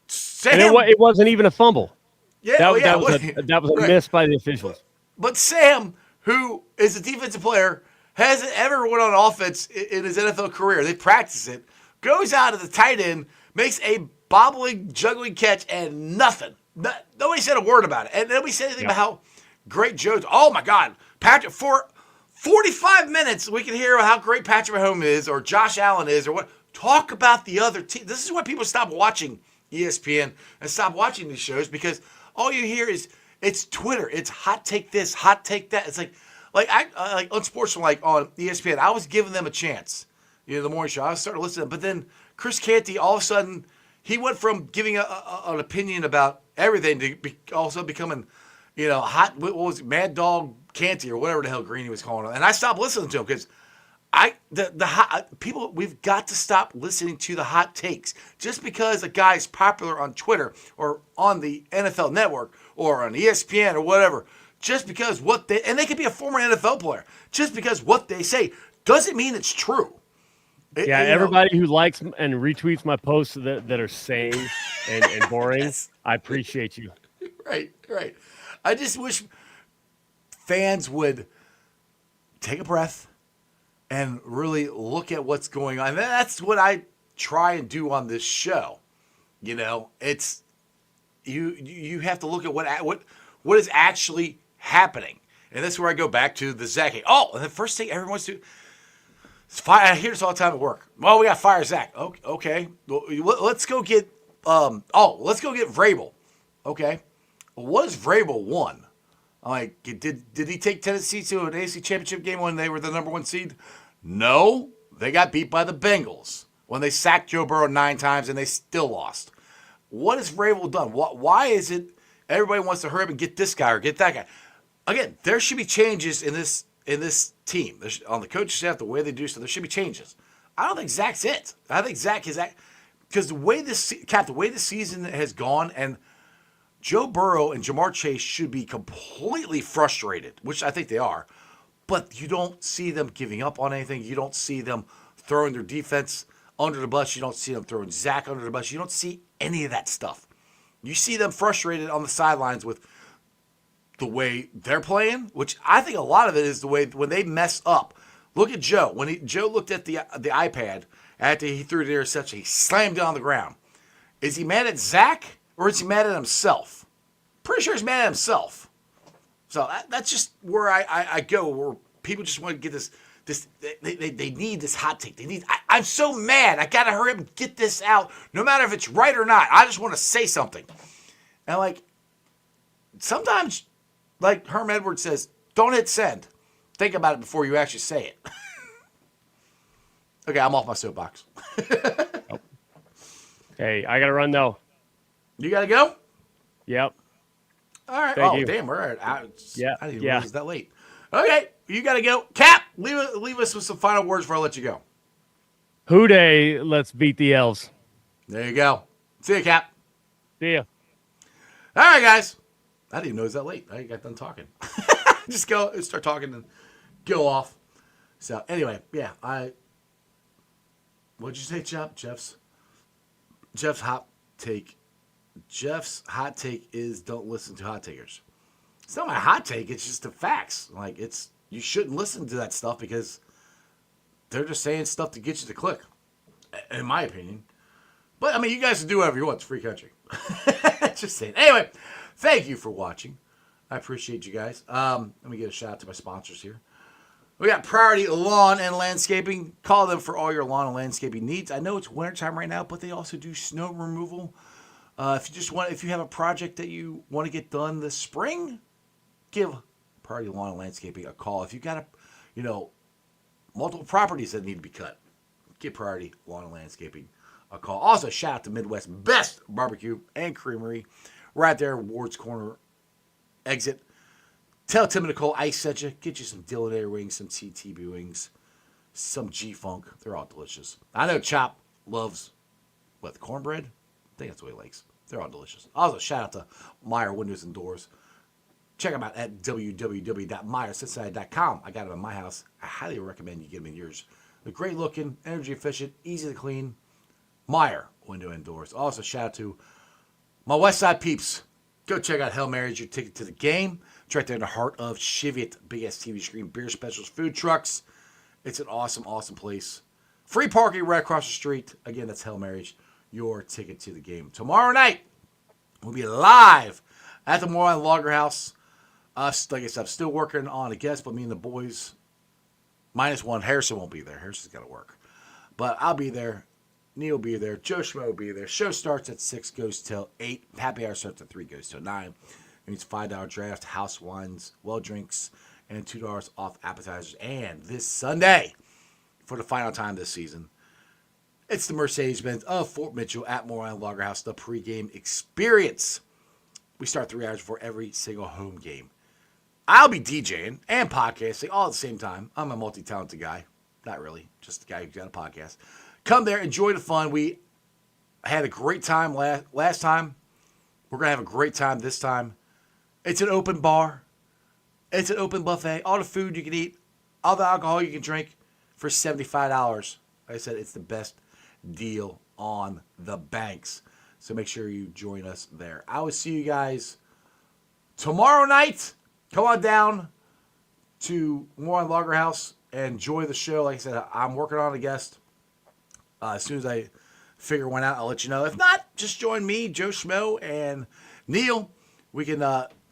Sam, and it wasn't even a fumble. Yeah, that was a miss by the officials. But Sam, who is a defensive player, hasn't ever went on offense in his NFL career. They practice it. Goes out of the tight end, makes a bobbling, juggling catch, and nothing. Nobody said a word about it. And nobody said anything about how great Joe's. Oh, my God. Patrick, for 45 minutes, we can hear how great Patrick Mahomes is or Josh Allen is or what. Talk about the other team. This is why people stop watching ESPN and stop watching these shows, because all you hear is it's Twitter. It's hot take this, hot take that. It's like I Unsportsman, like on ESPN. I was giving them a chance. The morning show. I was starting to listen to them. But then Chris Canty, all of a sudden, he went from giving an opinion about everything to also becoming, hot. What was it, Mad Dog Canty or whatever the hell Greeny was calling him. And I stopped listening to him because people, we've got to stop listening to the hot takes. Just because a guy's popular on Twitter or on the NFL Network or on ESPN or whatever, just because and they could be a former NFL player, just because what they say doesn't mean it's true. Everybody who likes and retweets my posts that are sane and boring, yes. I appreciate you. Right. I just wish fans would take a breath and really look at what's going on. And that's what I try and do on this show. It's you have to look at what is actually happening. And that's where I go back to the Zach. Oh, and the first thing everyone's doing, I hear this all the time at work. Well, we got to fire Zach. Okay. Well, let's go get let's go get Vrabel. Okay. What has Vrabel won? I'm like, did he take Tennessee to an AFC Championship game when they were the number 1 seed? No. They got beat by the Bengals when they sacked Joe Burrow 9 times and they still lost. What has Vrabel done? Why is it everybody wants to hurry up and get this guy or get that guy? Again, there should be changes in this team. On the coaching staff, the way they do so, there should be changes. I don't think Zach's it. I think Zach is that because the way the season has gone, and Joe Burrow and Jamar Chase should be completely frustrated, which I think they are. But you don't see them giving up on anything. You don't see them throwing their defense under the bus. You don't see them throwing Zach under the bus. You don't see any of that stuff. You see them frustrated on the sidelines with the way they're playing, which I think a lot of it is the way when they mess up. Look at Joe. When Joe looked at the iPad after he threw the interception, he slammed it on the ground. Is he mad at Zach or is he mad at himself? Pretty sure he's mad at himself. So that's just where I go, where people just want to get this they need this hot take. I'm so mad. I got to hurry up and get this out, no matter if it's right or not. I just want to say something. And like, sometimes, like Herm Edwards says, don't hit send. Think about it before you actually say it. Okay, I'm off my soapbox. Hey, I got to run, though. You got to go? Yep. All right. Thank you. Damn, we're at I didn't realize it was that late. Okay, you got to go. Cap, leave us with some final words before I let you go. Who day, let's beat the elves. There you go. See you, Cap. See ya. All right, guys. I didn't even know it was that late. I got done talking. Just start talking and go off. So anyway, yeah, what'd you say, Jeff? Jeff's hot take. Jeff's hot take is don't listen to hot takers. It's not my hot take. It's just the facts. Like you shouldn't listen to that stuff because they're just saying stuff to get you to click, in my opinion. But I mean, you guys can do whatever you want. It's a free country. Just saying. Anyway, thank you for watching. I appreciate you guys. Let me give a shout out to my sponsors here. We got Priority Lawn and Landscaping. Call them for all your lawn and landscaping needs. I know it's wintertime right now, but they also do snow removal. If you have a project that you want to get done this spring, give Priority Lawn and Landscaping a call. If you got multiple properties that need to be cut, give Priority Lawn and Landscaping a call. Also, shout out to Midwest Best Barbecue and Creamery, right there, Ward's Corner exit. Tell Tim and Nicole I sent you. Get you some Dillinator wings, some TTB wings, some G-Funk. They're all delicious. I know Chop loves, the cornbread? I think that's what he likes. They're all delicious. Also, shout out to Meyer Windows and Doors. Check them out at www.meyercincinnati.com. I got them in my house. I highly recommend you get them in yours. They're great looking, energy efficient, easy to clean. Meyer Window and Doors. Also, shout out to my West Side peeps. Go check out Hail Mary's, your ticket to the game. It's right there in the heart of Cheviot. Big ass TV screen, beer specials, food trucks. It's an awesome, awesome place. Free parking right across the street. Again, that's Hail Mary's, your ticket to the game. Tomorrow night, we'll be live at the Moreline Lager House. Like I said, I'm still working on a guest, but me and the boys, -1, Harrison won't be there. Harrison's got to work. But I'll be there. Neil will be there. Joe Schmo will be there. Show starts at 6, goes till 8. Happy hour starts at 3, goes till 9. It means $5 draft, house wines, well drinks, and $2 off appetizers. And this Sunday, for the final time this season, it's the Mercedes-Benz of Fort Mitchell at Moreline Lager House, the pregame experience. We start 3 hours before every single home game. I'll be DJing and podcasting all at the same time. I'm a multi-talented guy. Not really, just a guy who's got a podcast. Come there, enjoy the fun. We had a great time last time. We're going to have a great time this time. It's an open bar. It's an open buffet. All the food you can eat, all the alcohol you can drink for $75. Like I said, it's the best deal on the banks. So make sure you join us there. I will see you guys tomorrow night. Come on down to Moreline Lager House and enjoy the show. Like I said, I'm working on a guest. As soon as I figure one out, I'll let you know. If not, just join me, Joe Schmo, and Neil. We can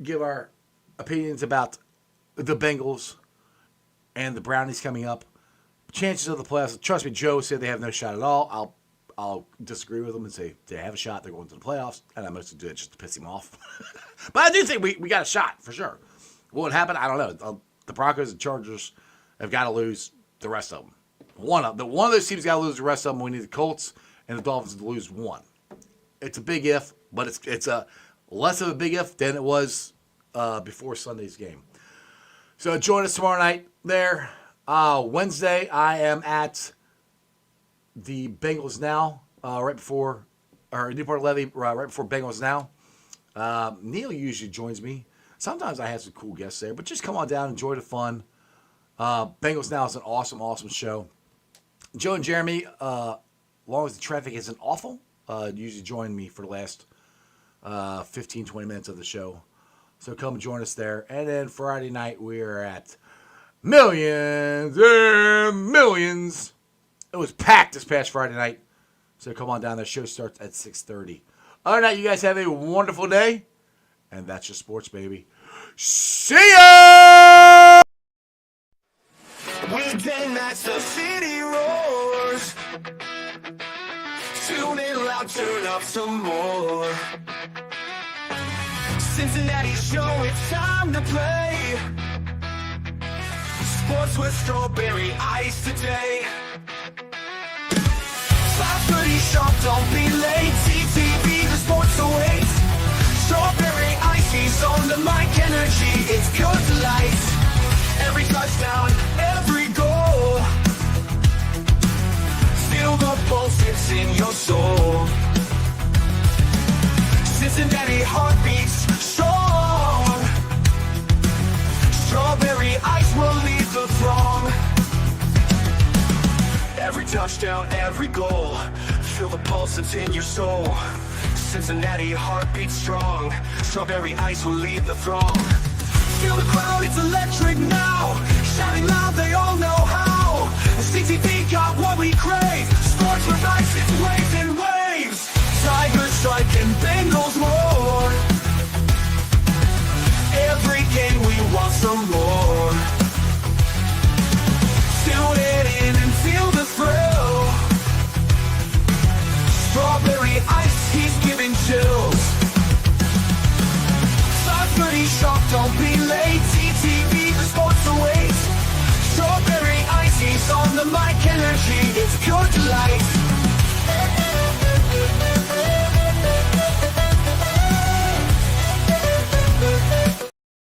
give our opinions about the Bengals and the Brownies coming up. chances of the playoffs. Trust me, Joe said they have no shot at all. I'll disagree with him and say they have a shot. They're going to the playoffs, and I mostly do it just to piss him off. But I do think we got a shot for sure. Will it happen? I don't know. The Broncos and Chargers have got to lose the rest of them. One of those teams got to lose the rest of them. We need the Colts and the Dolphins to lose one. It's a big if, but it's a less of a big if than it was before Sunday's game. So join us tomorrow night there. Wednesday, I am at the Bengals Now, Newport Levy, right before Bengals Now. Neil usually joins me. Sometimes I have some cool guests there, but just come on down, enjoy the fun. Bengals Now is an awesome, awesome show. Joe and Jeremy, as long as the traffic isn't awful, usually join me for the last 15, 20 minutes of the show. So come join us there. And then Friday night, we're at Millions and Millions. It was packed this past Friday night. So come on down. The show starts at 6:30. Other than that, you guys have a wonderful day. And that's your sports, baby. See ya! Weekday nights, the city roars. Tune in loud, turn up some more. Cincinnati show, it's time to play. Sports with strawberry ice today. 5:30 sharp, don't be late. TTV, the sports awaits. Strawberry ice, he's on the mic, energy, it's pure delight. Every touchdown, every goal. Feel the pulse, it's in your soul. Cincinnati heartbeats strong. Strawberry ice will lead the throng. Every touchdown, every goal. Feel the pulse, it's in your soul. Cincinnati heartbeats strong. Strawberry ice will lead the throng. Feel the crowd, it's electric now. Shouting loud, they all know how. The CTV got what we crave. Sports with ice, it's waves and waves. Tigers strike and Bengals roar. Every game we want some more. Tune it in and feel the thrill. Strawberry ice, he's giving chills. 5:30 sharp, don't be late. TTV, the sports awaits. Strawberry ice, he's on the mic, energy, it's pure delight.